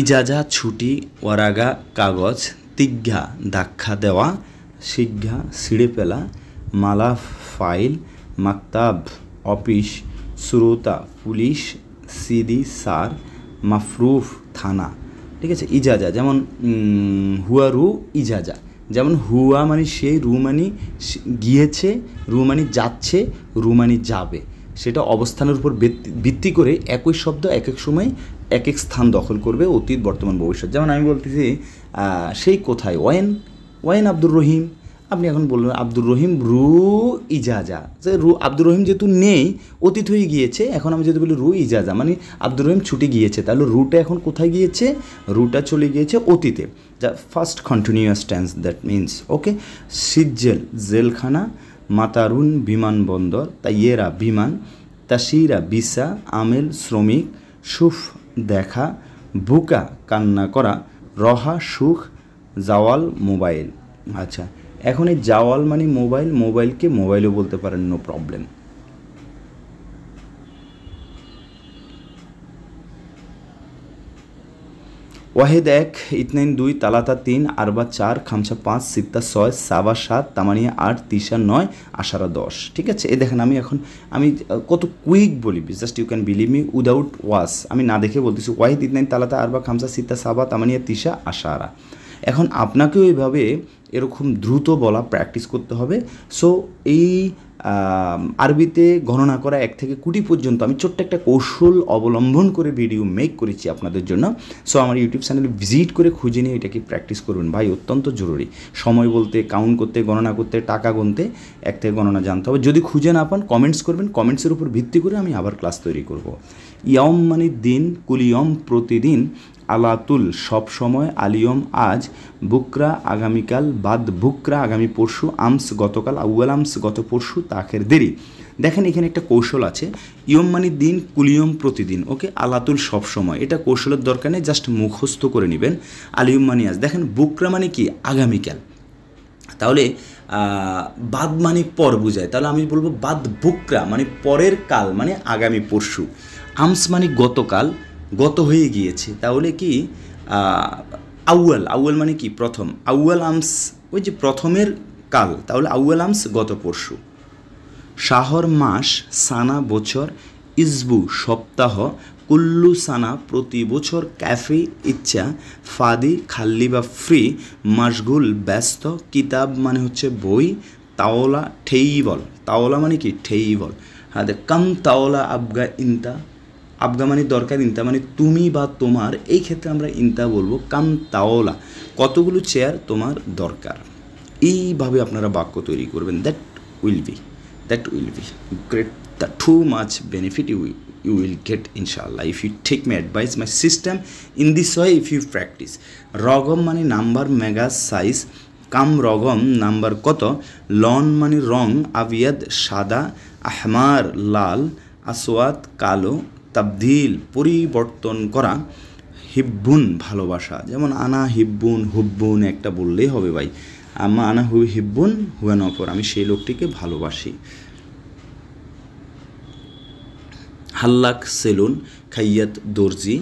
ইজাজা ছুটি, ওয়ারাগা কাগজ, তিগ্ঘা ধাক্কা দেওয়া, শিক্ষা ছিঁড়ে ফেলা, মালা ফাইল, মাকতাব অফিস, শ্রোতা পুলিশ, সিদি স্যার, মাফরুফ থানা। ঠিক আছে, ইজাজা যেমন হুয়া রু ইজাজা, যেমন হুয়া মানে সেই, রু মানে গিয়েছে, রু মানে যাচ্ছে, রু মানে যাবে। সেটা অবস্থানের উপর ভিত্তি করে একই শব্দ এক এক সময় এক এক স্থান দখল করবে, অতীত বর্তমান ভবিষ্যৎ। যেমন আমি বলতেছি সেই কোথায়, ওয়েন, ওয়েন আব্দুর রহিম। আপনি এখন বলবেন আব্দুর রহিম রু ইজাজা, যে রু আব্দুর রহিম যেহেতু নেই, অতীত হয়ে গিয়েছে, এখন আমি যদি বলি রু ইজাজা মানে আব্দুর রহিম ছুটে গিয়েছে, তাহলে রুটা এখন কোথায় গিয়েছে, রুটা চলে গিয়েছে অতীতে, যা first continuous tense, that means okay. সিজ্জেল জেলখানা, মাতারুন বিমানবন্দর, তাইয়েরা বিমান, তাসিরা ভিসা, আমেল শ্রমিক, সুফ দেখা, বুকা কান্না করা, রহা সুখ, জাওয়াল মোবাইল। আচ্ছা, এখন এই জাওয়াল মানে মোবাইল, মোবাইলকে মোবাইলও বলতে পারেন, নো প্রবলেম। ওয়াহেদ এক, ইতনাইন দুই, তালাতা তিন, আরবা চার, খামসা পাঁচ, সিত্তা ছয়, সাবা সাত, তামানিয়া আট, তিসা নয়, আশারা দশ। ঠিক আছে, এই দেখেন আমি কত কুইক বলি, just you can believe me without was, আমি না দেখে বলতেছি ওয়াহিদ ইতনাইন তালাতা আরবা খামসা সিত্তা সাবা তামানিয়া তিসা আশারা। এখন আপনাকেও এইভাবে এরকম দ্রুত বলা প্র্যাকটিস করতে হবে। সো এই আরবিতে গণনা করা 1 থেকে 20 পর্যন্ত আমি ছোট্ট একটা কৌশল অবলম্বন করে ভিডিও মেক করেছি আপনাদের জন্য। সো আমার ইউটিউব চ্যানেলে ভিজিট করে খুঁজে নিয়ে এটাকে প্র্যাকটিস করবেন ভাই, অত্যন্ত জরুরি। সময় বলতে, কাউন্ট করতে, গণনা করতে, টাকা গুনতে 1 থেকে গণনা জানতে হবে। যদি খুঁজে না পান কমেন্টস করবেন, কমেন্টসের উপর ভিত্তি করে আমি আবার ক্লাস তৈরি করব। ইয়ম মানে দিন, কুলিয়ম প্রতিদিন, আলাতুল সব সময়, আলিয়ম আজ, বুকরা আগামীকাল, বাদ বুকরা আগামী পরশু, আমস গতকাল, আউয়াল আমস গত পরশু, তাখের দেরি। দেখেন এখানে একটা কৌশল আছে, ইয়ম মানে দিন, কুলিয়ম প্রতিদিন, ওকে। আলাতুল সব সময়, এটা কৌশলের দরকার নেই, জাস্ট মুখস্থ করে নেবেন। আলিয়ম মানে আজ। দেখেন বুকরা মানে কি আগামীকাল, তাহলে বাদ মানে পর বোঝায়, তাহলে আমি বলবো বাদ বুকরা মানে পরের কাল, মানে আগামী পরশু। আমস মানে গতকাল, গত হয়ে গিয়েছে, তাহলে কি আউয়াল, আউয়াল মানে কি প্রথম, আউয়াল আমস ওই যে প্রথমের কাল, তাহলে আউয়াল আমস গত পরশু। শাহর মাস, সানা বছর, ইসবু সপ্তাহ, কুল্লু সানা প্রতি বছর, ক্যাফে ইচ্ছা, ফাদি খাল্লি বা ফ্রি, মাশগুল ব্যস্ত, কিতাব মানে হচ্ছে বই, তাওলা ঠেইবল, তাওলা মানে কি ঠেইবল। হ্যাঁ, কাম তাওলা আবগা ইন্তা, আবগা মানে দরকার, ইন্তা মানে তুমি বা তোমার, এই ক্ষেত্রে আমরা ইন্তা বলবো। কাম তাওলা কতগুলো চেয়ার তোমার দরকার। এইভাবে আপনারা বাক্য তৈরি করবেন, that will B great, the too much benefit you will get inshallah if you take my advice, my system in this way, if you practice. রগম মানে নাম্বার, মেগা সাইজ, কাম রগম নাম্বার কত, লন মানে রং, আবিয়াদ সাদা, আহমার লাল, আসওয়াদ কালো, তাবদিল পরিবর্তন করা, হিব্বুন ভালোবাসা। যেমন আনা হিব্বুন, হুব্বুন একটা বললেই হবে ভাই, আমা আনা হিব্বুন হুয়া নফর, আমি সেই লোকটিকে ভালোবাসি। হাল্লাক সেলুন, খাইয়াত দর্জি,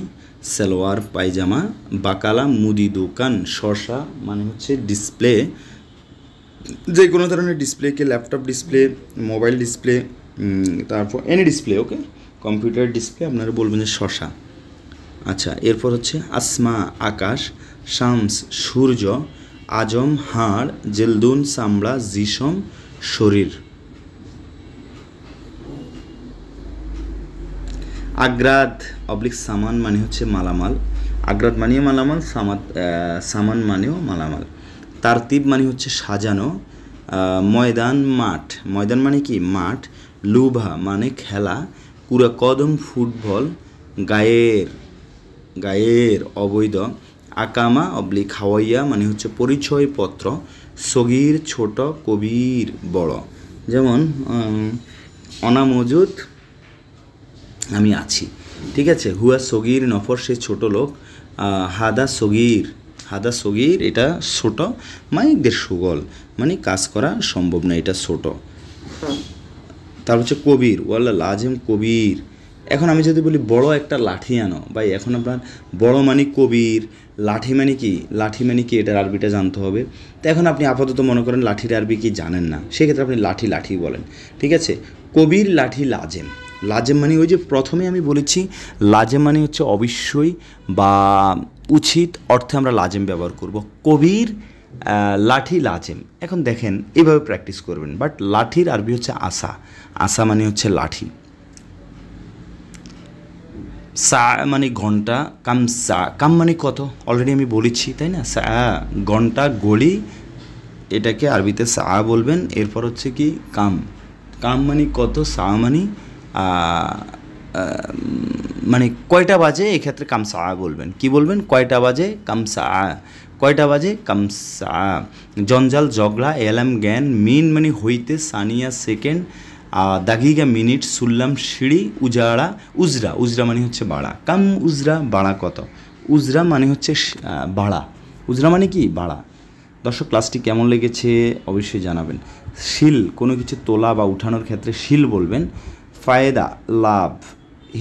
সালোয়ার পায়জামা, বাকালা মুদি দোকান, শসা মানে হচ্ছে ডিসপ্লে, যে কোনো ধরনের ডিসপ্লেকে ল্যাপটপ ডিসপ্লে, মোবাইল ডিসপ্লে, তারপর এনি ডিসপ্লে, ওকে, কম্পিউটার ডিসপ্লে আপনারা বলবেন যে শসা। আচ্ছা, এরপর হচ্ছে আসমা আকাশ, শামস সূর্য, আজম হাড়, জেলদুন চামড়া, জিসম শরীর। আগ্রাদ অবলিক সামান মানে হচ্ছে মালামাল, আগ্রাদ মানেও মালামাল, সামান মানেও মালামাল। তারতিব মানে হচ্ছে সাজানো। ময়দান মাঠ, ময়দান মানে কি মাঠ। লুভা মানে খেলা। কুরা কদম ফুটবল। গায়ের, গায়ের অবৈধ। আকামা অবলিক হাওয়াইয়া মানে হচ্ছে পরিচয়পত্র। সগির ছোট, কবির বড়। যেমন অনামজুদ আমি আছি, ঠিক আছে। হুয়া সগির নফর সে ছোট লোক। হাদা সগির, হাদা সগির এটা ছোট, মাইকদের সুগল মানে কাজ করা সম্ভব না, এটা ছোট। তারপর হচ্ছে কবির, ওয়াল্লা লাজেম কবির। এখন আমি যদি বলি বড় একটা লাঠি আনো, ভাই এখন আপনার বড় মানে কবির, লাঠি মানে কি, লাঠি মানে কি এটার আরবিটা জানতে হবে। তো এখন আপনি আপাতত মনে করেন লাঠির আরবি কি জানেন না, সেক্ষেত্রে আপনি লাঠি লাঠি বলেন, ঠিক আছে। কবির লাঠি লাজেম, লাজেম মানে ওই যে প্রথমে আমি বলেছি লাজেম মানে হচ্ছে অবশ্যই বা উচিত অর্থে আমরা লাজেম ব্যবহার করব। কবির লাঠি লাজেম। এখন দেখেন এইভাবে প্র্যাকটিস করবেন, বাট লাঠির আরবি হচ্ছে আসা, আসা মানে হচ্ছে লাঠি। সা মানে ঘন্টা, কাম সা, কাম মানে কত অলরেডি আমি বলেছি তাই না। সা ঘন্টা ঘড়ি, এটাকে আরবিতে সা বলবেন। এরপর হচ্ছে কি কাম, কাম মানে কত, সা মানে মানে কয়টা বাজে, এক্ষেত্রে কামসা বলবেন। কি বলবেন, কয়টা বাজে, কামসা, কয়টা বাজে, কামসা। জঞ্জাল ঝগড়া, এলাম জ্ঞান, মিন মানে হইতে, সানিয়া সেকেন্ড, দাগিগা মিনিট, সুল্লাম সিঁড়ি, উজাড়া উজরা, উজরা মানে হচ্ছে বাড়া। কাম উজরা বাড়া কত, উজরা মানে হচ্ছে বাড়া, উজরা মানে কি বাড়া। দর্শক ক্লাসটি কেমন লেগেছে অবশ্যই জানাবেন। শিল কোনো কিছু তোলা বা উঠানোর ক্ষেত্রে শিল বলবেন। ফায়দা লাভ,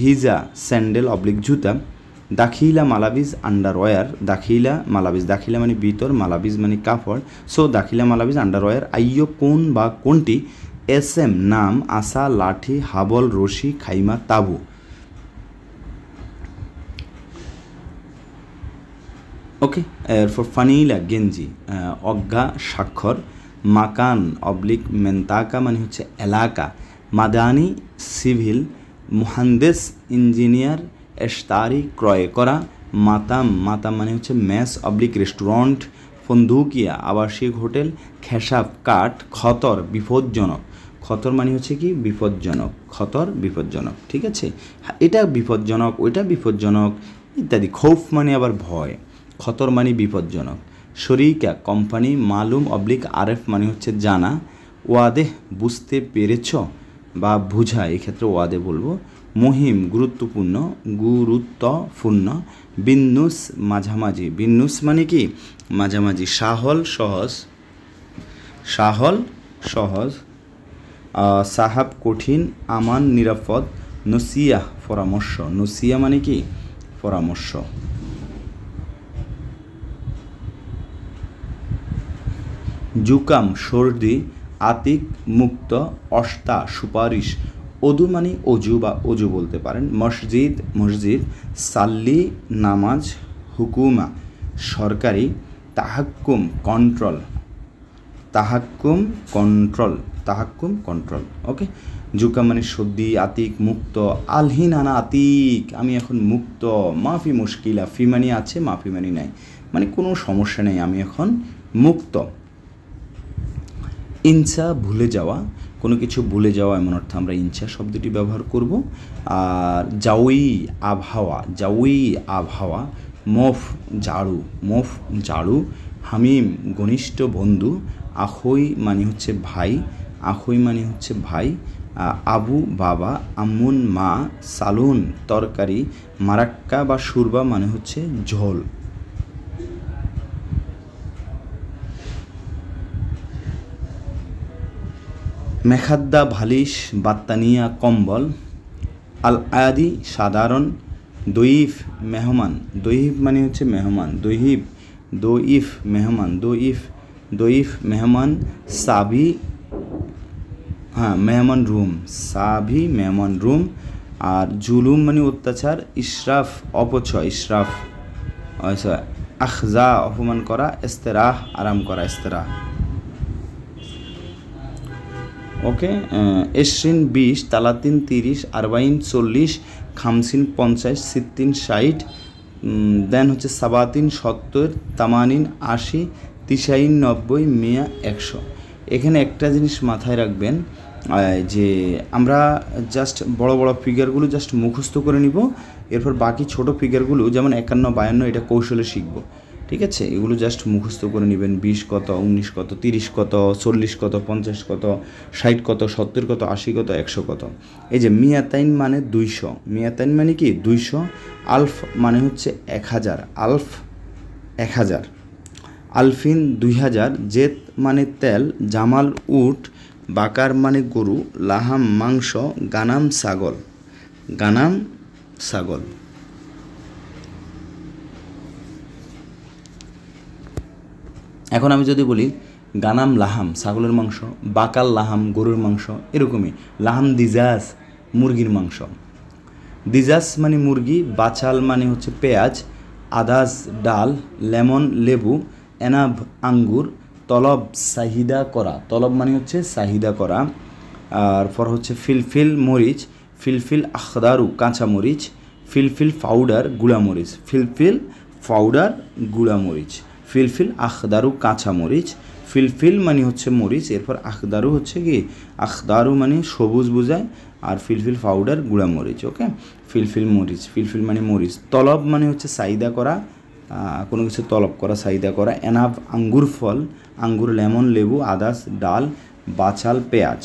হিজা স্যান্ডেল অবলিক জুতা। দাখিলা মালাবিজ আন্ডারওয়্যার, দাখিলা মালাবিজ, দাখিলা মানে ভিতর, মালাবিজ মানে কাপড়, সো দাখিলা মালাবিজ আন্ডারওয়্যার। আইয় কোন বা কোনটি। এস এম নাম, আসা লাঠি, হাবল রশি, খাইমা তাবু। ওকে, এরপর ফানিলা গেঞ্জি, অজ্ঞা স্বাক্ষর। মাকান অবলিক মেন্তাকা মানে হচ্ছে এলাকা। মাদানি সিভিল। মুহান্দেস ইঞ্জিনিয়ার। এশতারি ক্রয় করা। মাতাম, মাতাম মানে হচ্ছে মেস অবলিক রেস্টুরেন্ট। ফন্দুকিয়া আবাসিক হোটেল। খেসাব কাঠ। খতর বিপজ্জনক, খতর মানে হচ্ছে কি বিপজ্জনক, খতর বিপজ্জনক, ঠিক আছে। এটা বিপজ্জনক, ওইটা বিপজ্জনক ইত্যাদি। খৌফ মানে আবার ভয়, খতর মানে বিপজ্জনক। শরিকা কোম্পানি। মালুম অবলিক আরেফ মানে হচ্ছে জানা। ওয়াদেহ বুঝতে পেরেছ বা বুঝা, এক্ষেত্রে ওয়াদে বলবো। মহিম গুরুত্বপূর্ণ, গুরুত্বপূর্ণ। বিন্নুস মাঝামাঝি, বিন্নুস মানে কি মাঝামাঝি। সাহল সহজ, সাহল সহজ। সাহাব কঠিন। আমান নিরাপদ। নসিয়া পরামর্শ, নসিয়া মানে কি পরামর্শ। জুকাম সর্দি। আতিক মুক্ত। অস্তা সুপারিশ। অদু মানে অজু বা অজু বলতে পারেন। মসজিদ মসজিদ। সাল্লি নামাজ। হুকুমা সরকারি। তাহাক্কুম কন্ট্রোল, তাহাক্কুম কন্ট্রোল, তাহাক্কুম কন্ট্রোল, ওকে। জুকাম মানে সর্দি। আতিক মুক্ত। আলহিন আনা আতিক, আমি এখন মুক্ত। মাফি মুশকিলা, ফি মানি আছে, মাফি মানি নাই, মানে কোনো সমস্যা নেই, আমি এখন মুক্ত। ইনসা ভুলে যাওয়া, কোনো কিছু ভুলে যাওয়া এমন অর্থে আমরা ইনসা শব্দটি ব্যবহার করব। আর জাউই আবহাওয়া, জাউই আবহাওয়া। মফ ঝাড়ু, মফ ঝাড়ু। হামিম ঘনিষ্ঠ বন্ধু। আখই মানে হচ্ছে ভাই, আখই মানে হচ্ছে ভাই। আবু বাবা। আম্মুন মা। সালুন তরকারি। মারাক্কা বা সুরবা মানে হচ্ছে ঝোল। মেখাদ্দা বালিশ। বাত্তানিয়া কম্বল। আল আয়াদি সাধারণ, দইফ মেহমান, দইফ মানে হচ্ছে মেহমান, দইফ মেহমান, দইফ মেহমান, সাবি হ্যাঁ মেহমান রুম, সাভি মেহমান রুম। আর জুলুম মানে অত্যাচার, ইশরাফ অপচয়, ইশরাফ আচ্ছা, আখজা অপমান করা, ইস্তেরাহ আরাম করা, ইস্তেরাহ। ওকে, 20 20, 30 30, 40 40, 50 50, 60 60, দেন হচ্ছে 70 70, 80 80, 90 90, 100 100। এখানে একটা জিনিস মাথায় রাখবেন যে আমরা জাস্ট বড় বড় ফিগারগুলো জাস্ট মুখস্থ করে নিব, এরপর বাকি ছোট ফিগারগুলো যেমন 51 52 এটা কৌশলে শিখব, ঠিক আছে? এগুলো জাস্ট মুখস্থ করে নেবেন। 20 কত, 19 কত, 30 কত, 40 কত, 50 কত, 60 কত, 70 কত, 80 কত, 100 কত। এই যে মিয়াতাইন মানে 200, মিয়াতাইন মানে কি 200, আলফ মানে হচ্ছে 1000, আলফ 1000, আলফিন 2000, জেত মানে তেল, জামাল উট, বাকার মানে গরু, লাহাম মাংস, গানাম ছাগল, গানাম ছাগল। এখন আমি যদি বলি গানাম লাহাম ছাগলের মাংস, বাকাল লাহাম গরুর মাংস, এরকমই লাহাম দিজাস মুরগির মাংস। দিজাস মানে মুরগি, বাচাল মানে হচ্ছে পেঁয়াজ, আদাস ডাল, লেমন লেবু, এনাব আঙ্গুর, তলব চাহিদা করা, তলব মানে হচ্ছে চাহিদা করা। আর পর হচ্ছে ফিলফিল মরিচ, ফিলফিল আখদারু কাঁচা মরিচ, ফিলফিল পাউডার গুঁড়া মরিচ, ফিলফিল পাউডার গুঁড়া মরিচ, ফিলফিল আখদারু কাঁচা মরিচ, ফিলফিল মানে হচ্ছে মরিচ, এরপর আখদারু হচ্ছে কি আখদারু মানে সবুজ বোঝায়, আর ফিলফিল পাউডার গুঁড়া মরিচ। ওকে, ফিলফিল মরিচ, ফিলফিল মানে মরিচ। তলব মানে হচ্ছে চাহিদা করা, কোনো কিছু তলব করা, চাহিদা করা। এনাব আঙ্গুর ফল, আঙ্গুর লেমন লেবু, আদাস ডাল, বাচাল পেঁয়াজ।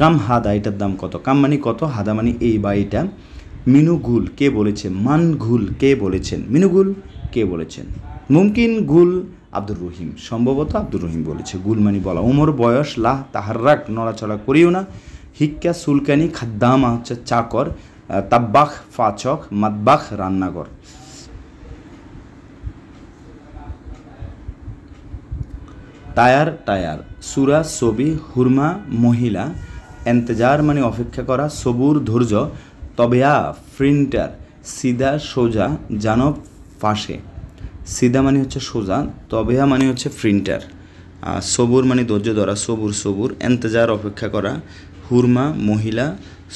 কাম হাদা এটার দাম কত, কাম মানে কত, হাদা মানে এই বা এটা। মিনুগুল কে বলেছে, মানগুল কে বলেছেন, মিনুগুল কে বলেছেন। মুমকিন গুল আব্দুর রহিম, সম্ভবত আব্দুর রহিম বলেছে, গুল মানে বলা। ওমর বয়স, লাহ তাহার্রাক নড়াচড়া করিও না। হিক্কা সুলকানি খাদ্দামা হচ্ছে চাকর, তাব্বাখ ফাচক, মাতবাখ রান্নাঘর। টায়ার টায়ার, সুরা ছবি, হুরমা মহিলা, এন্তেজার মানে অপেক্ষা করা, সবুর ধৈর্য, তবেয়া প্রিন্টার, সিদা সোজা, জানব পাশে। সিদা মানে হচ্ছে সোজা, তবেয়া মানে হচ্ছে প্রিন্টার, সবুর মানে ধৈর্য ধরা, সবুর সবুর, এন্তেজার অপেক্ষা করা, হুরমা মহিলা,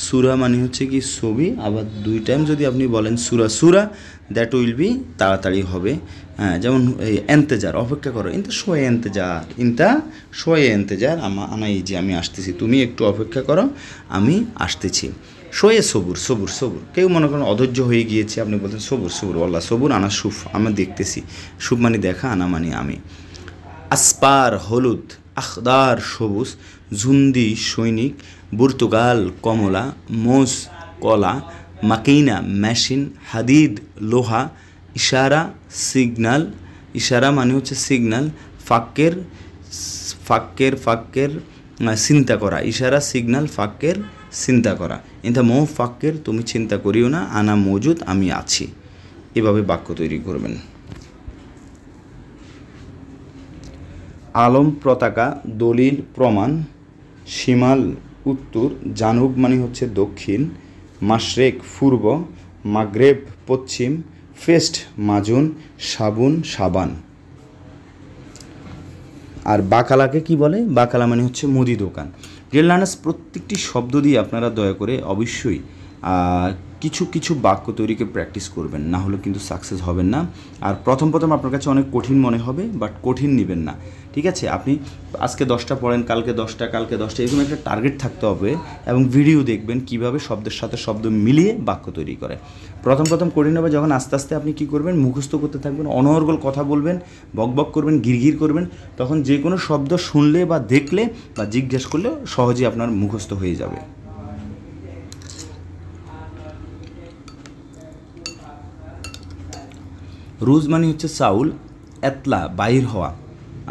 সুরা মানে হচ্ছে কি ছবি। আবার 2 টাইম যদি আপনি বলেন সুরা সুরা, দ্যাট উইল বি তাড়াতাড়ি হবে। হ্যাঁ, যেমন এই এন্তেজার অপেক্ষা করো, ইনতা শোয়ে এন্তেজার, ইনতা শোয়ে এন্তেজার, আনা এই যে আমি আসতেছি, তুমি একটু অপেক্ষা করো আমি আসতেছি। শোয়ে সবুর, সবুর সবুর। কেউ মনে করেন অধৈর্য হয়ে গিয়েছে, আপনি বলতেন সবুর সবুর, আল্লাহ সবুর, আনা সুফ, আমরা দেখতেছি। সুফ মানে দেখা, আনা মানে আমি। আসপার হলুদ, আখদার সবুজ, ঝুন্দি সৈনিক, বুর্তুগাল কমলা, মোজ কলা, মাকিনা মেশিন, হাদিদ লোহা, ইশারা সিগনাল, ইশারা মানে হচ্ছে সিগনাল, ফাক্কের ফাক্কের ফাক্কের চিন্তা করা, ইশারা সিগনাল ফাক্কের চিন্তা করা। ইনতা মো ফাক্কের তুমি চিন্তা করিও না, আনা মজুদ আমি আছি। এভাবে বাক্য তৈরি করবেন। আলম পতাকা, দলিল প্রমাণ, শিমাল উত্তর, জানুব মানে হচ্ছে দক্ষিণ, মাশরেক পূর্ব, মাগরেব পশ্চিম, ফেস্ট মাজুন, সাবুন সাবান। আর বাকালাকে কি বলে, বাকালা মানে হচ্ছে মুদি দোকান। ডিয়ার লার্নার্স, প্রত্যেকটি শব্দ দিয়ে আপনারা দয়া করে অবশ্যই কিছু কিছু বাক্য তৈরিকে প্র্যাকটিস করবেন, না হলে কিন্তু সাকসেস হবেন না। আর প্রথম আপনার কাছে অনেক কঠিন মনে হবে, বাট কঠিন নেবেন না, ঠিক আছে? আপনি আজকে 10টা পড়েন, কালকে 10টা, কালকে 10টা, এরকম একটা টার্গেট থাকতে হবে। এবং ভিডিও দেখবেন কিভাবে শব্দের সাথে শব্দ মিলিয়ে বাক্য তৈরি করে। প্রথম কঠিন হবে, যখন আস্তে আস্তে আপনি কী করবেন, মুখস্থ করতে থাকবেন, অনর্গল কথা বলবেন, বকবক করবেন, গিরগির করবেন, তখন যে কোনো শব্দ শুনলে বা দেখলে বা জিজ্ঞেস করলে সহজেই আপনার মুখস্থ হয়ে যাবে। রুজ মানে হচ্ছে চাউল, এতলা বাহির হওয়া,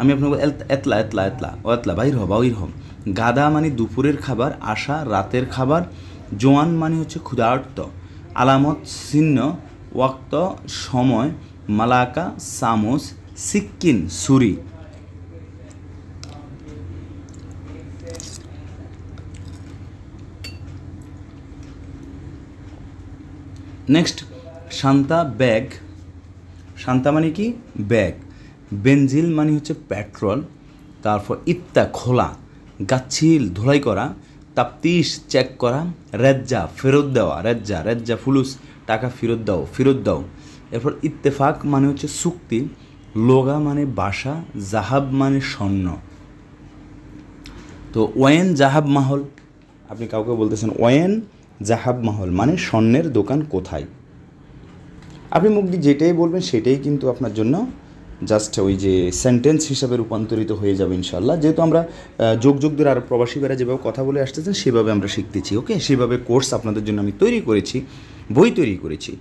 আমি আপনাকে এতলা এতলা এতলা ও এতলা বাহির হওয়া বাহির হওয়া। গাদা মানে দুপুরের খাবার, আশা রাতের খাবার, জোয়ান মানে হচ্ছে ক্ষুধার্ত, আলামত চিহ্ন, ওয়াক্ত সময়, মালাকা চামচ, সিক্কিন ছুরি। নেক্সট শান্তা ব্যাগ, শান্তা মানে কি ব্যাগ, বেনজিল মানে হচ্ছে পেট্রোল, তারপর ইত্তা খোলা, গাছিল ধোলাই করা, তাপ্তিশ চেক করা, রেজ্জা ফেরত দেওয়া, রেজ্জা রেজ্জা ফুলুস টাকা ফেরত দাও ফেরত দাও। এরপর ইত্তেফাক মানে হচ্ছে চুক্তি, লোগা মানে বাসা, জাহাব মানে স্বর্ণ। তো ওয়েন জাহাব মাহল, আপনি কাউকে বলতেছেন ওয়েন জাহাব মাহল মানে স্বর্ণের দোকান কোথায়। আপনি মুখ দিয়ে যেটাই বলবেন সেটাই কিন্তু আপনার জন্য জাস্ট ওই যে সেন্টেন্স হিসাবে রূপান্তরিত হয়ে যাবে ইনশাল্লাহ, যেহেতু আমরা যোগ দিয়ে আর প্রবাসীরা যেভাবে কথা বলে আসতেছেন সেভাবে আমরা শিখতেছি। ওকে, সেভাবে কোর্স আপনাদের জন্য আমি তৈরি করেছি, বই তৈরি করেছি।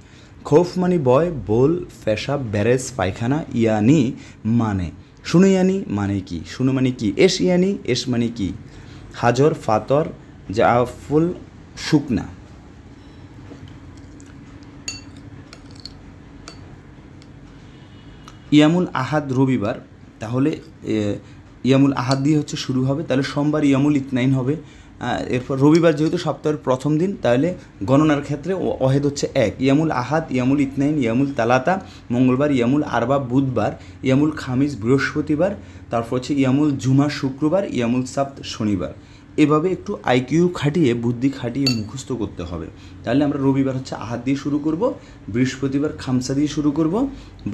খৌফ মানে ভয়, বোল পেশাব ব্যারেজ পায়খানা, ইয়ানি মানে শুনো, ইয়ানি মানে কি শুনো মানে কি, এস ইয়ানি এস মানে কি, হাজর ফাতর জাফুল শুকনা। ইয়ামুল আহাদ রবিবার, তাহলে ইয়ামুল আহাদ দিয়ে হচ্ছে শুরু হবে, তাহলে সোমবার ইয়ামুল ইতনাইন হবে। এরপর রবিবার যেহেতু সপ্তাহের প্রথম দিন, তাহলে গণনার ক্ষেত্রে অহেদ হচ্ছে এক, ইয়ামুল আহাদ, ইয়ামুল ইতনাইন, ইয়ামুল তালাতা মঙ্গলবার, ইয়ামুল আরবা বুধবার, ইয়ামুল খামিজ বৃহস্পতিবার, তারপর হচ্ছে ইয়ামুল জুমা শুক্রবার, ইয়ামুল সাব্ত শনিবার। এভাবে একটু আইকিউ খাটিয়ে বুদ্ধি খাটিয়ে মুখস্থ করতে হবে। তাহলে আমরা রবিবার হচ্ছে আহাদ দিয়ে শুরু করব, বৃহস্পতিবার খামসা দিয়ে শুরু করব,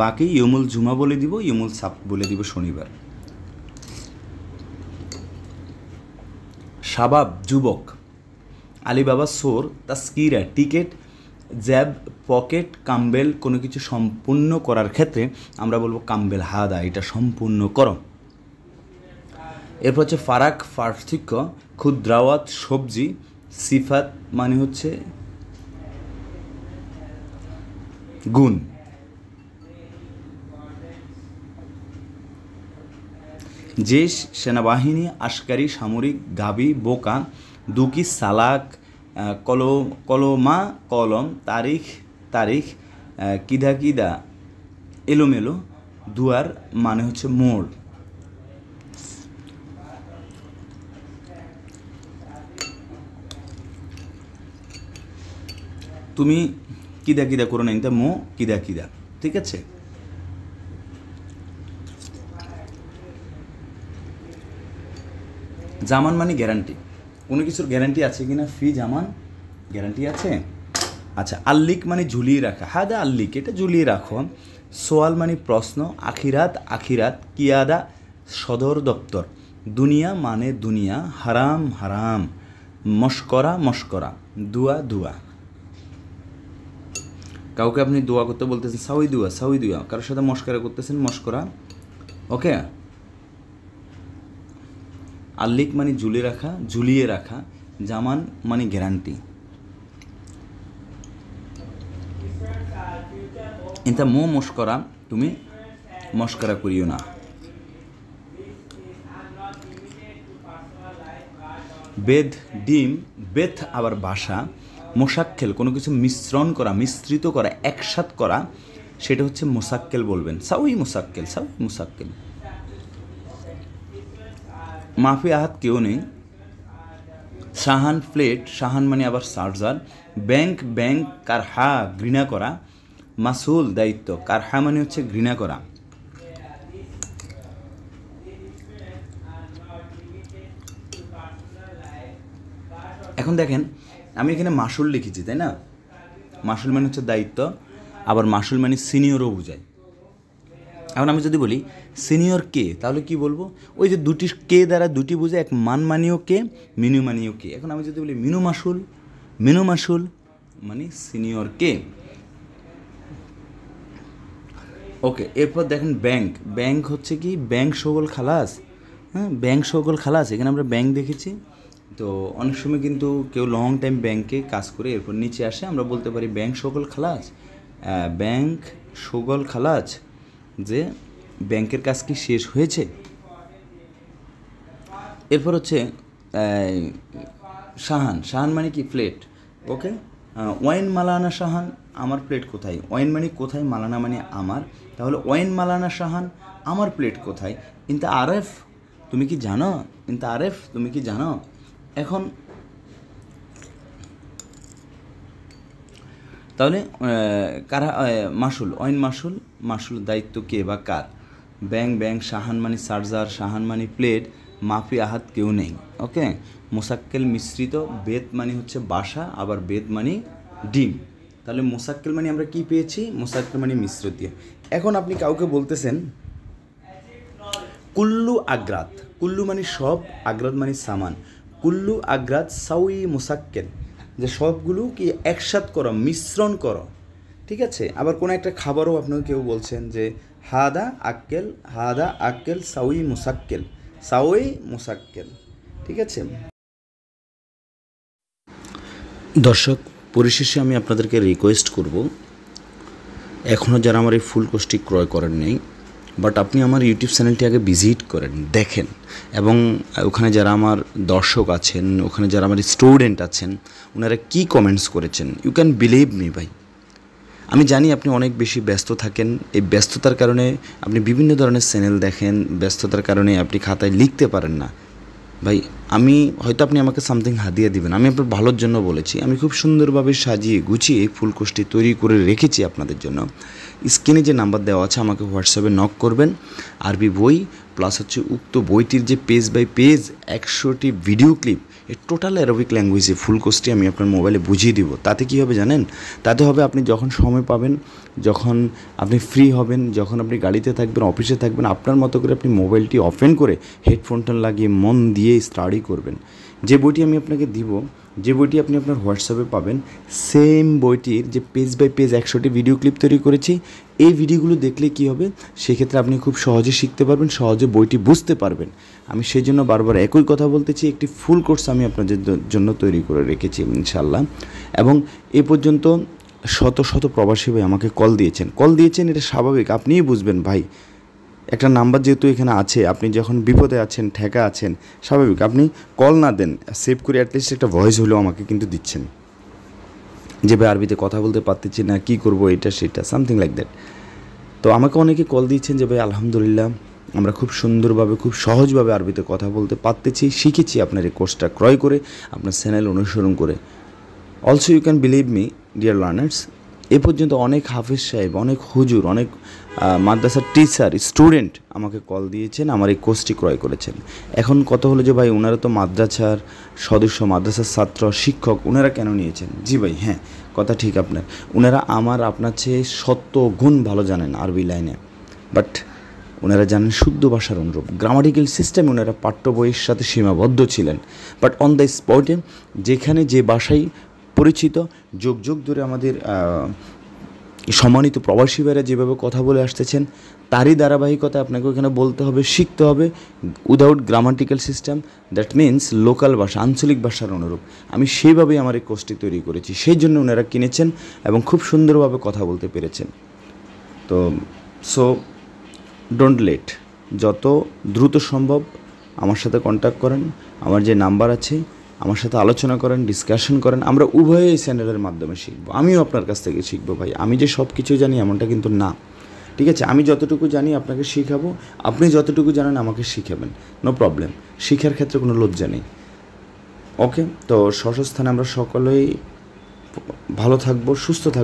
বাকি ইয়মুল জুমা বলে দিব, ইয়মুল সাব্ত বলে দিব শনিবার। শাবাব যুবক, আলিবাবা সোর, তাস্কিরা টিকেট, জ্যাব পকেট, কাম্বেল কোনো কিছু সম্পূর্ণ করার ক্ষেত্রে আমরা বলবো কাম্বেল হাদা, এটা সম্পূর্ণ করো। এরপর হচ্ছে ফারাক পার্থক্য, ক্ষুদ্রাওয়াত সবজি, সিফাত মানে হচ্ছে গুণ। জেশ সেনাবাহিনী, আশকারি সামরিক, গাবি বোকা, দুকি সালাক, কলমা কলম, তারিখ তারিখ, কিদা কিদা এলোমেলো, দুয়ার মানে হচ্ছে মোড়। তুমি কিদা কিদা করো না, এটা মো কিদা কিদা, ঠিক আছে। জামান মানে গ্যারান্টি, কোনো কিছুর গ্যারান্টি আছে কিনা, ফি জামান গ্যারান্টি আছে। আচ্ছা, আল্লিক মানে ঝুলিয়ে রাখা, হাদা আল্লিক এটা ঝুলিয়ে রাখো। সোয়াল মানে প্রশ্ন, আখিরাত আখিরাত, কিয়াদা সদর দপ্তর, দুনিয়া মানে দুনিয়া, হারাম হারাম, মস্করা মস্করা, দুয়া দুয়া। কাউকে আপনি দোয়া করতে বলতেছেন সাউই দুয়া, কারোর সাথে মস্করা করতেছেন মস্করা। ওকে, আল্লিক মানে ঝুলিয়ে রাখা, জামান মানে গ্যারান্টি। এটা মো মস্করা, তুমি মস্করা করিও না। বেদ ডিম, বেথ আবার বাসা, মোসাক্কেল কোনো কিছু মিশ্রণ করা, মিশ্রিত করা, একসাথ করা, সেটা হচ্ছে মোসাক্কেল বলবেন, সাউই মোসাক্কেল। মাফি আহাত কেউ নেই। শাহান প্লেট, শাহান মানে আবার চার্জার। ব্যাংক কারহা ঘৃণা করা। মাসুল দায়িত্ব, কারহা মানে হচ্ছে ঘৃণা করা। এখন দেখেন আমি এখানে মাসুল লিখেছি, তাই না? মাসুল মানে হচ্ছে দায়িত্ব, আবার মাসুল মানে সিনিয়রও বোঝায়। এখন আমি যদি বলি সিনিয়র কে, তাহলে কি বলবো? ওই যে দুটি কে দ্বারা দুটি বোঝায়, এক মান মানীয় কে, মিনু মানীয় কে। এখন আমি যদি বলি মিনু মাসুল মানে সিনিয়র কে। ওকে, এরপর দেখেন ব্যাংক হচ্ছে কি ব্যাংক সকল খালাস। হ্যাঁ, ব্যাংক সকল খালাস, এখানে আমরা ব্যাংক দেখেছি। তো অনেক সময় কিন্তু কেউ লং টাইম ব্যাংকে কাজ করে এরপর নিচে আসে, আমরা বলতে পারি ব্যাংক সকল খালাস, ব্যাংক সুগল খালাজ যে ব্যাংকের কাজ কি শেষ হয়েছে। এরপর হচ্ছে শাহান, শাহান মানে কি প্লেট, ওকে। ওয়াইন মালানা শাহান, আমার প্লেট কোথায়, ওয়াইন মানে কোথায়, মালানা মানে আমার, তাহলে ওয়াইন মালানা শাহান, আমার প্লেট কোথায়। ইনতা আরেফ, তুমি কি জানো, ইনতা আরেফ, তুমি কি জানো। এখন তাহলে কারা, মাসুল, ওয়াইন মাসুল, মাসুল দায়িত্ব কে বা কার। ব্যাং, ব্যাং, শাহান মানে চার্জার, শাহান মানে প্লেট, মাফি আহাত কেউ নেই, ওকে। মোসাক্কেল মিশ্রিত, বেত মানে হচ্ছে বাসা, আবার বেত মানে ডিম। তাহলে মোসাক্কেল মানে আমরা কি পেয়েছি, মোসাক্কেল মানে মিশ্রিত দিয়ে। এখন আপনি কাউকে বলতেছেন কুল্লু আগ্রাত, কুল্লু মানে সব, আগ্রাত মানে সামান, কুল্লু আগ্রাত সাউই মোসাক্কেল, যে সবগুলো কি একসাথ করো, মিশ্রণ করো, ঠিক আছে। আবার কোনো একটা খাবারও আপনাকে কেউ বলছেন যে হাদা আক্কেল, হাদা আক্কেল সাউই মুসাক্কেল, সাউই মুসাক্কেল, ঠিক আছে। দর্শক, পরিশেষে আমি আপনাদেরকে রিকোয়েস্ট করব, এখনও যারা আমার এই ফুল কোর্সটি ক্রয় করেন নেই, বাট আপনি আমার ইউটিউব চ্যানেলটি আগে ভিজিট করেন, দেখেন, এবং ওখানে যারা আমার দর্শক আছেন, ওখানে যারা আমার স্টুডেন্ট আছেন, ওনারা কী কমেন্টস করেছেন, ইউ ক্যান বিলিভ মি ভাই। আমি জানি আপনি অনেক বেশি ব্যস্ত থাকেন, এই ব্যস্ততার কারণে আপনি বিভিন্ন ধরনের চ্যানেল দেখেন, ব্যস্ততার কারণে আপনি খাতায় লিখতে পারেন না ভাই। আমি হয়তো আপনি আমাকে সামথিং হাদিয়া দিবেন, আমি আপনার ভালোর জন্য বলেছি। আমি খুব সুন্দরভাবে সাজিয়ে গুছিয়ে এই ফুল কোর্সটি তৈরি করে রেখেছি আপনাদের জন্য। স্ক্রিনে যে নাম্বার দেওয়া আছে আমাকে হোয়াটসঅ্যাপে নক করবেন। আরবি বই প্লাস হচ্ছে উক্ত বইটির যে পেজ বাই পেজ 100টি ভিডিও ক্লিপ, এই টোটাল অ্যারবিক ল্যাঙ্গুয়েজে ফুল কোর্সটি আমি আপনার মোবাইলে বুঝিয়ে দিব। তাতে কী হবে জানেন, তাতে হবে আপনি যখন সময় পাবেন, যখন আপনি ফ্রি হবেন, যখন আপনি গাড়িতে থাকবেন, অফিসে থাকবেন, আপনার মতো করে আপনি মোবাইলটি অফেন করে হেডফোনটা লাগিয়ে মন দিয়ে স্টাডি করবেন। যে বইটি আমি আপনাকে দিব, যে বইটি আপনি আপনার হোয়াটসঅ্যাপে পাবেন, সেম বইটির যে পেজ বাই পেজ 100টি ভিডিও ক্লিপ তৈরি করেছি, এই ভিডিওগুলো দেখলে কী হবে, সেক্ষেত্রে আপনি খুব সহজে শিখতে পারবেন, সহজে বইটি বুঝতে পারবেন। আমি সেই জন্য বারবার একই কথা বলতেছি, একটি ফুল কোর্স আমি আপনাদের জন্য তৈরি করে রেখেছি ইনশাআল্লাহ। এবং এ পর্যন্ত শত শত প্রবাসী ভাই আমাকে কল দিয়েছেন, এটা স্বাভাবিক, আপনিই বুঝবেন ভাই। একটা নাম্বার যেহেতু এখানে আছে, আপনি যখন বিপদে আছেন, ঠেকা আছেন, স্বাভাবিক আপনি কল না দেন, সেভ করে অ্যাটলিস্ট একটা ভয়েস হলেও আমাকে কিন্তু দিচ্ছেন যে ভাই আরবিতে কথা বলতে পারতেছি না, কী করবো, এটা সেটা সামথিং লাইক দ্যাট। তো আমাকে অনেকে কল দিয়েছেন যে ভাই আলহামদুলিল্লাহ আমরা খুব সুন্দরভাবে, খুব সহজভাবে আরবিতে কথা বলতে পারতেছি, শিখেছি আপনার এই কোর্সটা ক্রয় করে, আপনার চ্যানেল অনুসরণ করে। Also you can believe me dear learners, এ পর্যন্ত অনেক হাফেজ সাহেব, অনেক হুজুর, অনেক মাদ্রাসার টিচার, স্টুডেন্ট আমাকে কল দিয়েছেন, আমার এই কোর্সটি ক্রয় করেছেন। এখন কথা হলো যে ভাই ওনারা তো মাদ্রাসার সদস্য, মাদ্রাসার ছাত্র, শিক্ষক, ওনারা কেন নিয়েছেন। জি ভাই, হ্যাঁ কথা ঠিক আপনার, ওনারা আপনার চেয়ে গুণ ভালো জানেন আরবি লাইনে, বাট ওনারা জানেন শুদ্ধ ভাষার অনুরূপ গ্রামাটিক্যাল সিস্টেম, ওনারা পাঠ্য বইয়ের সাথে সীমাবদ্ধ ছিলেন। বাট অন দ্য স্পটে যেখানে যে ভাষাই পরিচিত, যুগ যুগ ধরে আমাদের সম্মানিত প্রবাসী ভাইরা যেভাবে কথা বলে আসতেছেন, তারই ধারাবাহিকতা আপনাকে ওখানে বলতে হবে, শিখতে হবে, without grammatical system, that means local ভাষা, আঞ্চলিক ভাষার অনুরূপ। আমি সেইভাবেই আমার এই কোর্সটি তৈরি করেছি, সেই জন্য ওনারা কিনেছেন এবং খুব সুন্দরভাবে কথা বলতে পেরেছেন। তো সো ডোন্ট লেট, যত দ্রুত সম্ভব আমার সাথে কন্ট্যাক্ট করেন, আমার যে নাম্বার আছে আমার সাথে আলোচনা করেন, ডিসকাশন করেন, আমরা উভয়ে এই চ্যানেলের মাধ্যমে শিখবো। আমিও আপনার কাছ থেকে শিখবো ভাই, আমি যে সব কিছু জানি এমনটা কিন্তু না, ঠিক আছে। আমি যতটুকু জানি আপনাকে শিখাবো, আপনি যতটুকু জানেন আমাকে শিখাবেন, নো প্রবলেম, শিখার ক্ষেত্রে কোনো লজ্জা নেই, ওকে। তো স্বস্থানে আমরা সকলেই ভালো থাকবো, সুস্থ থাকবো।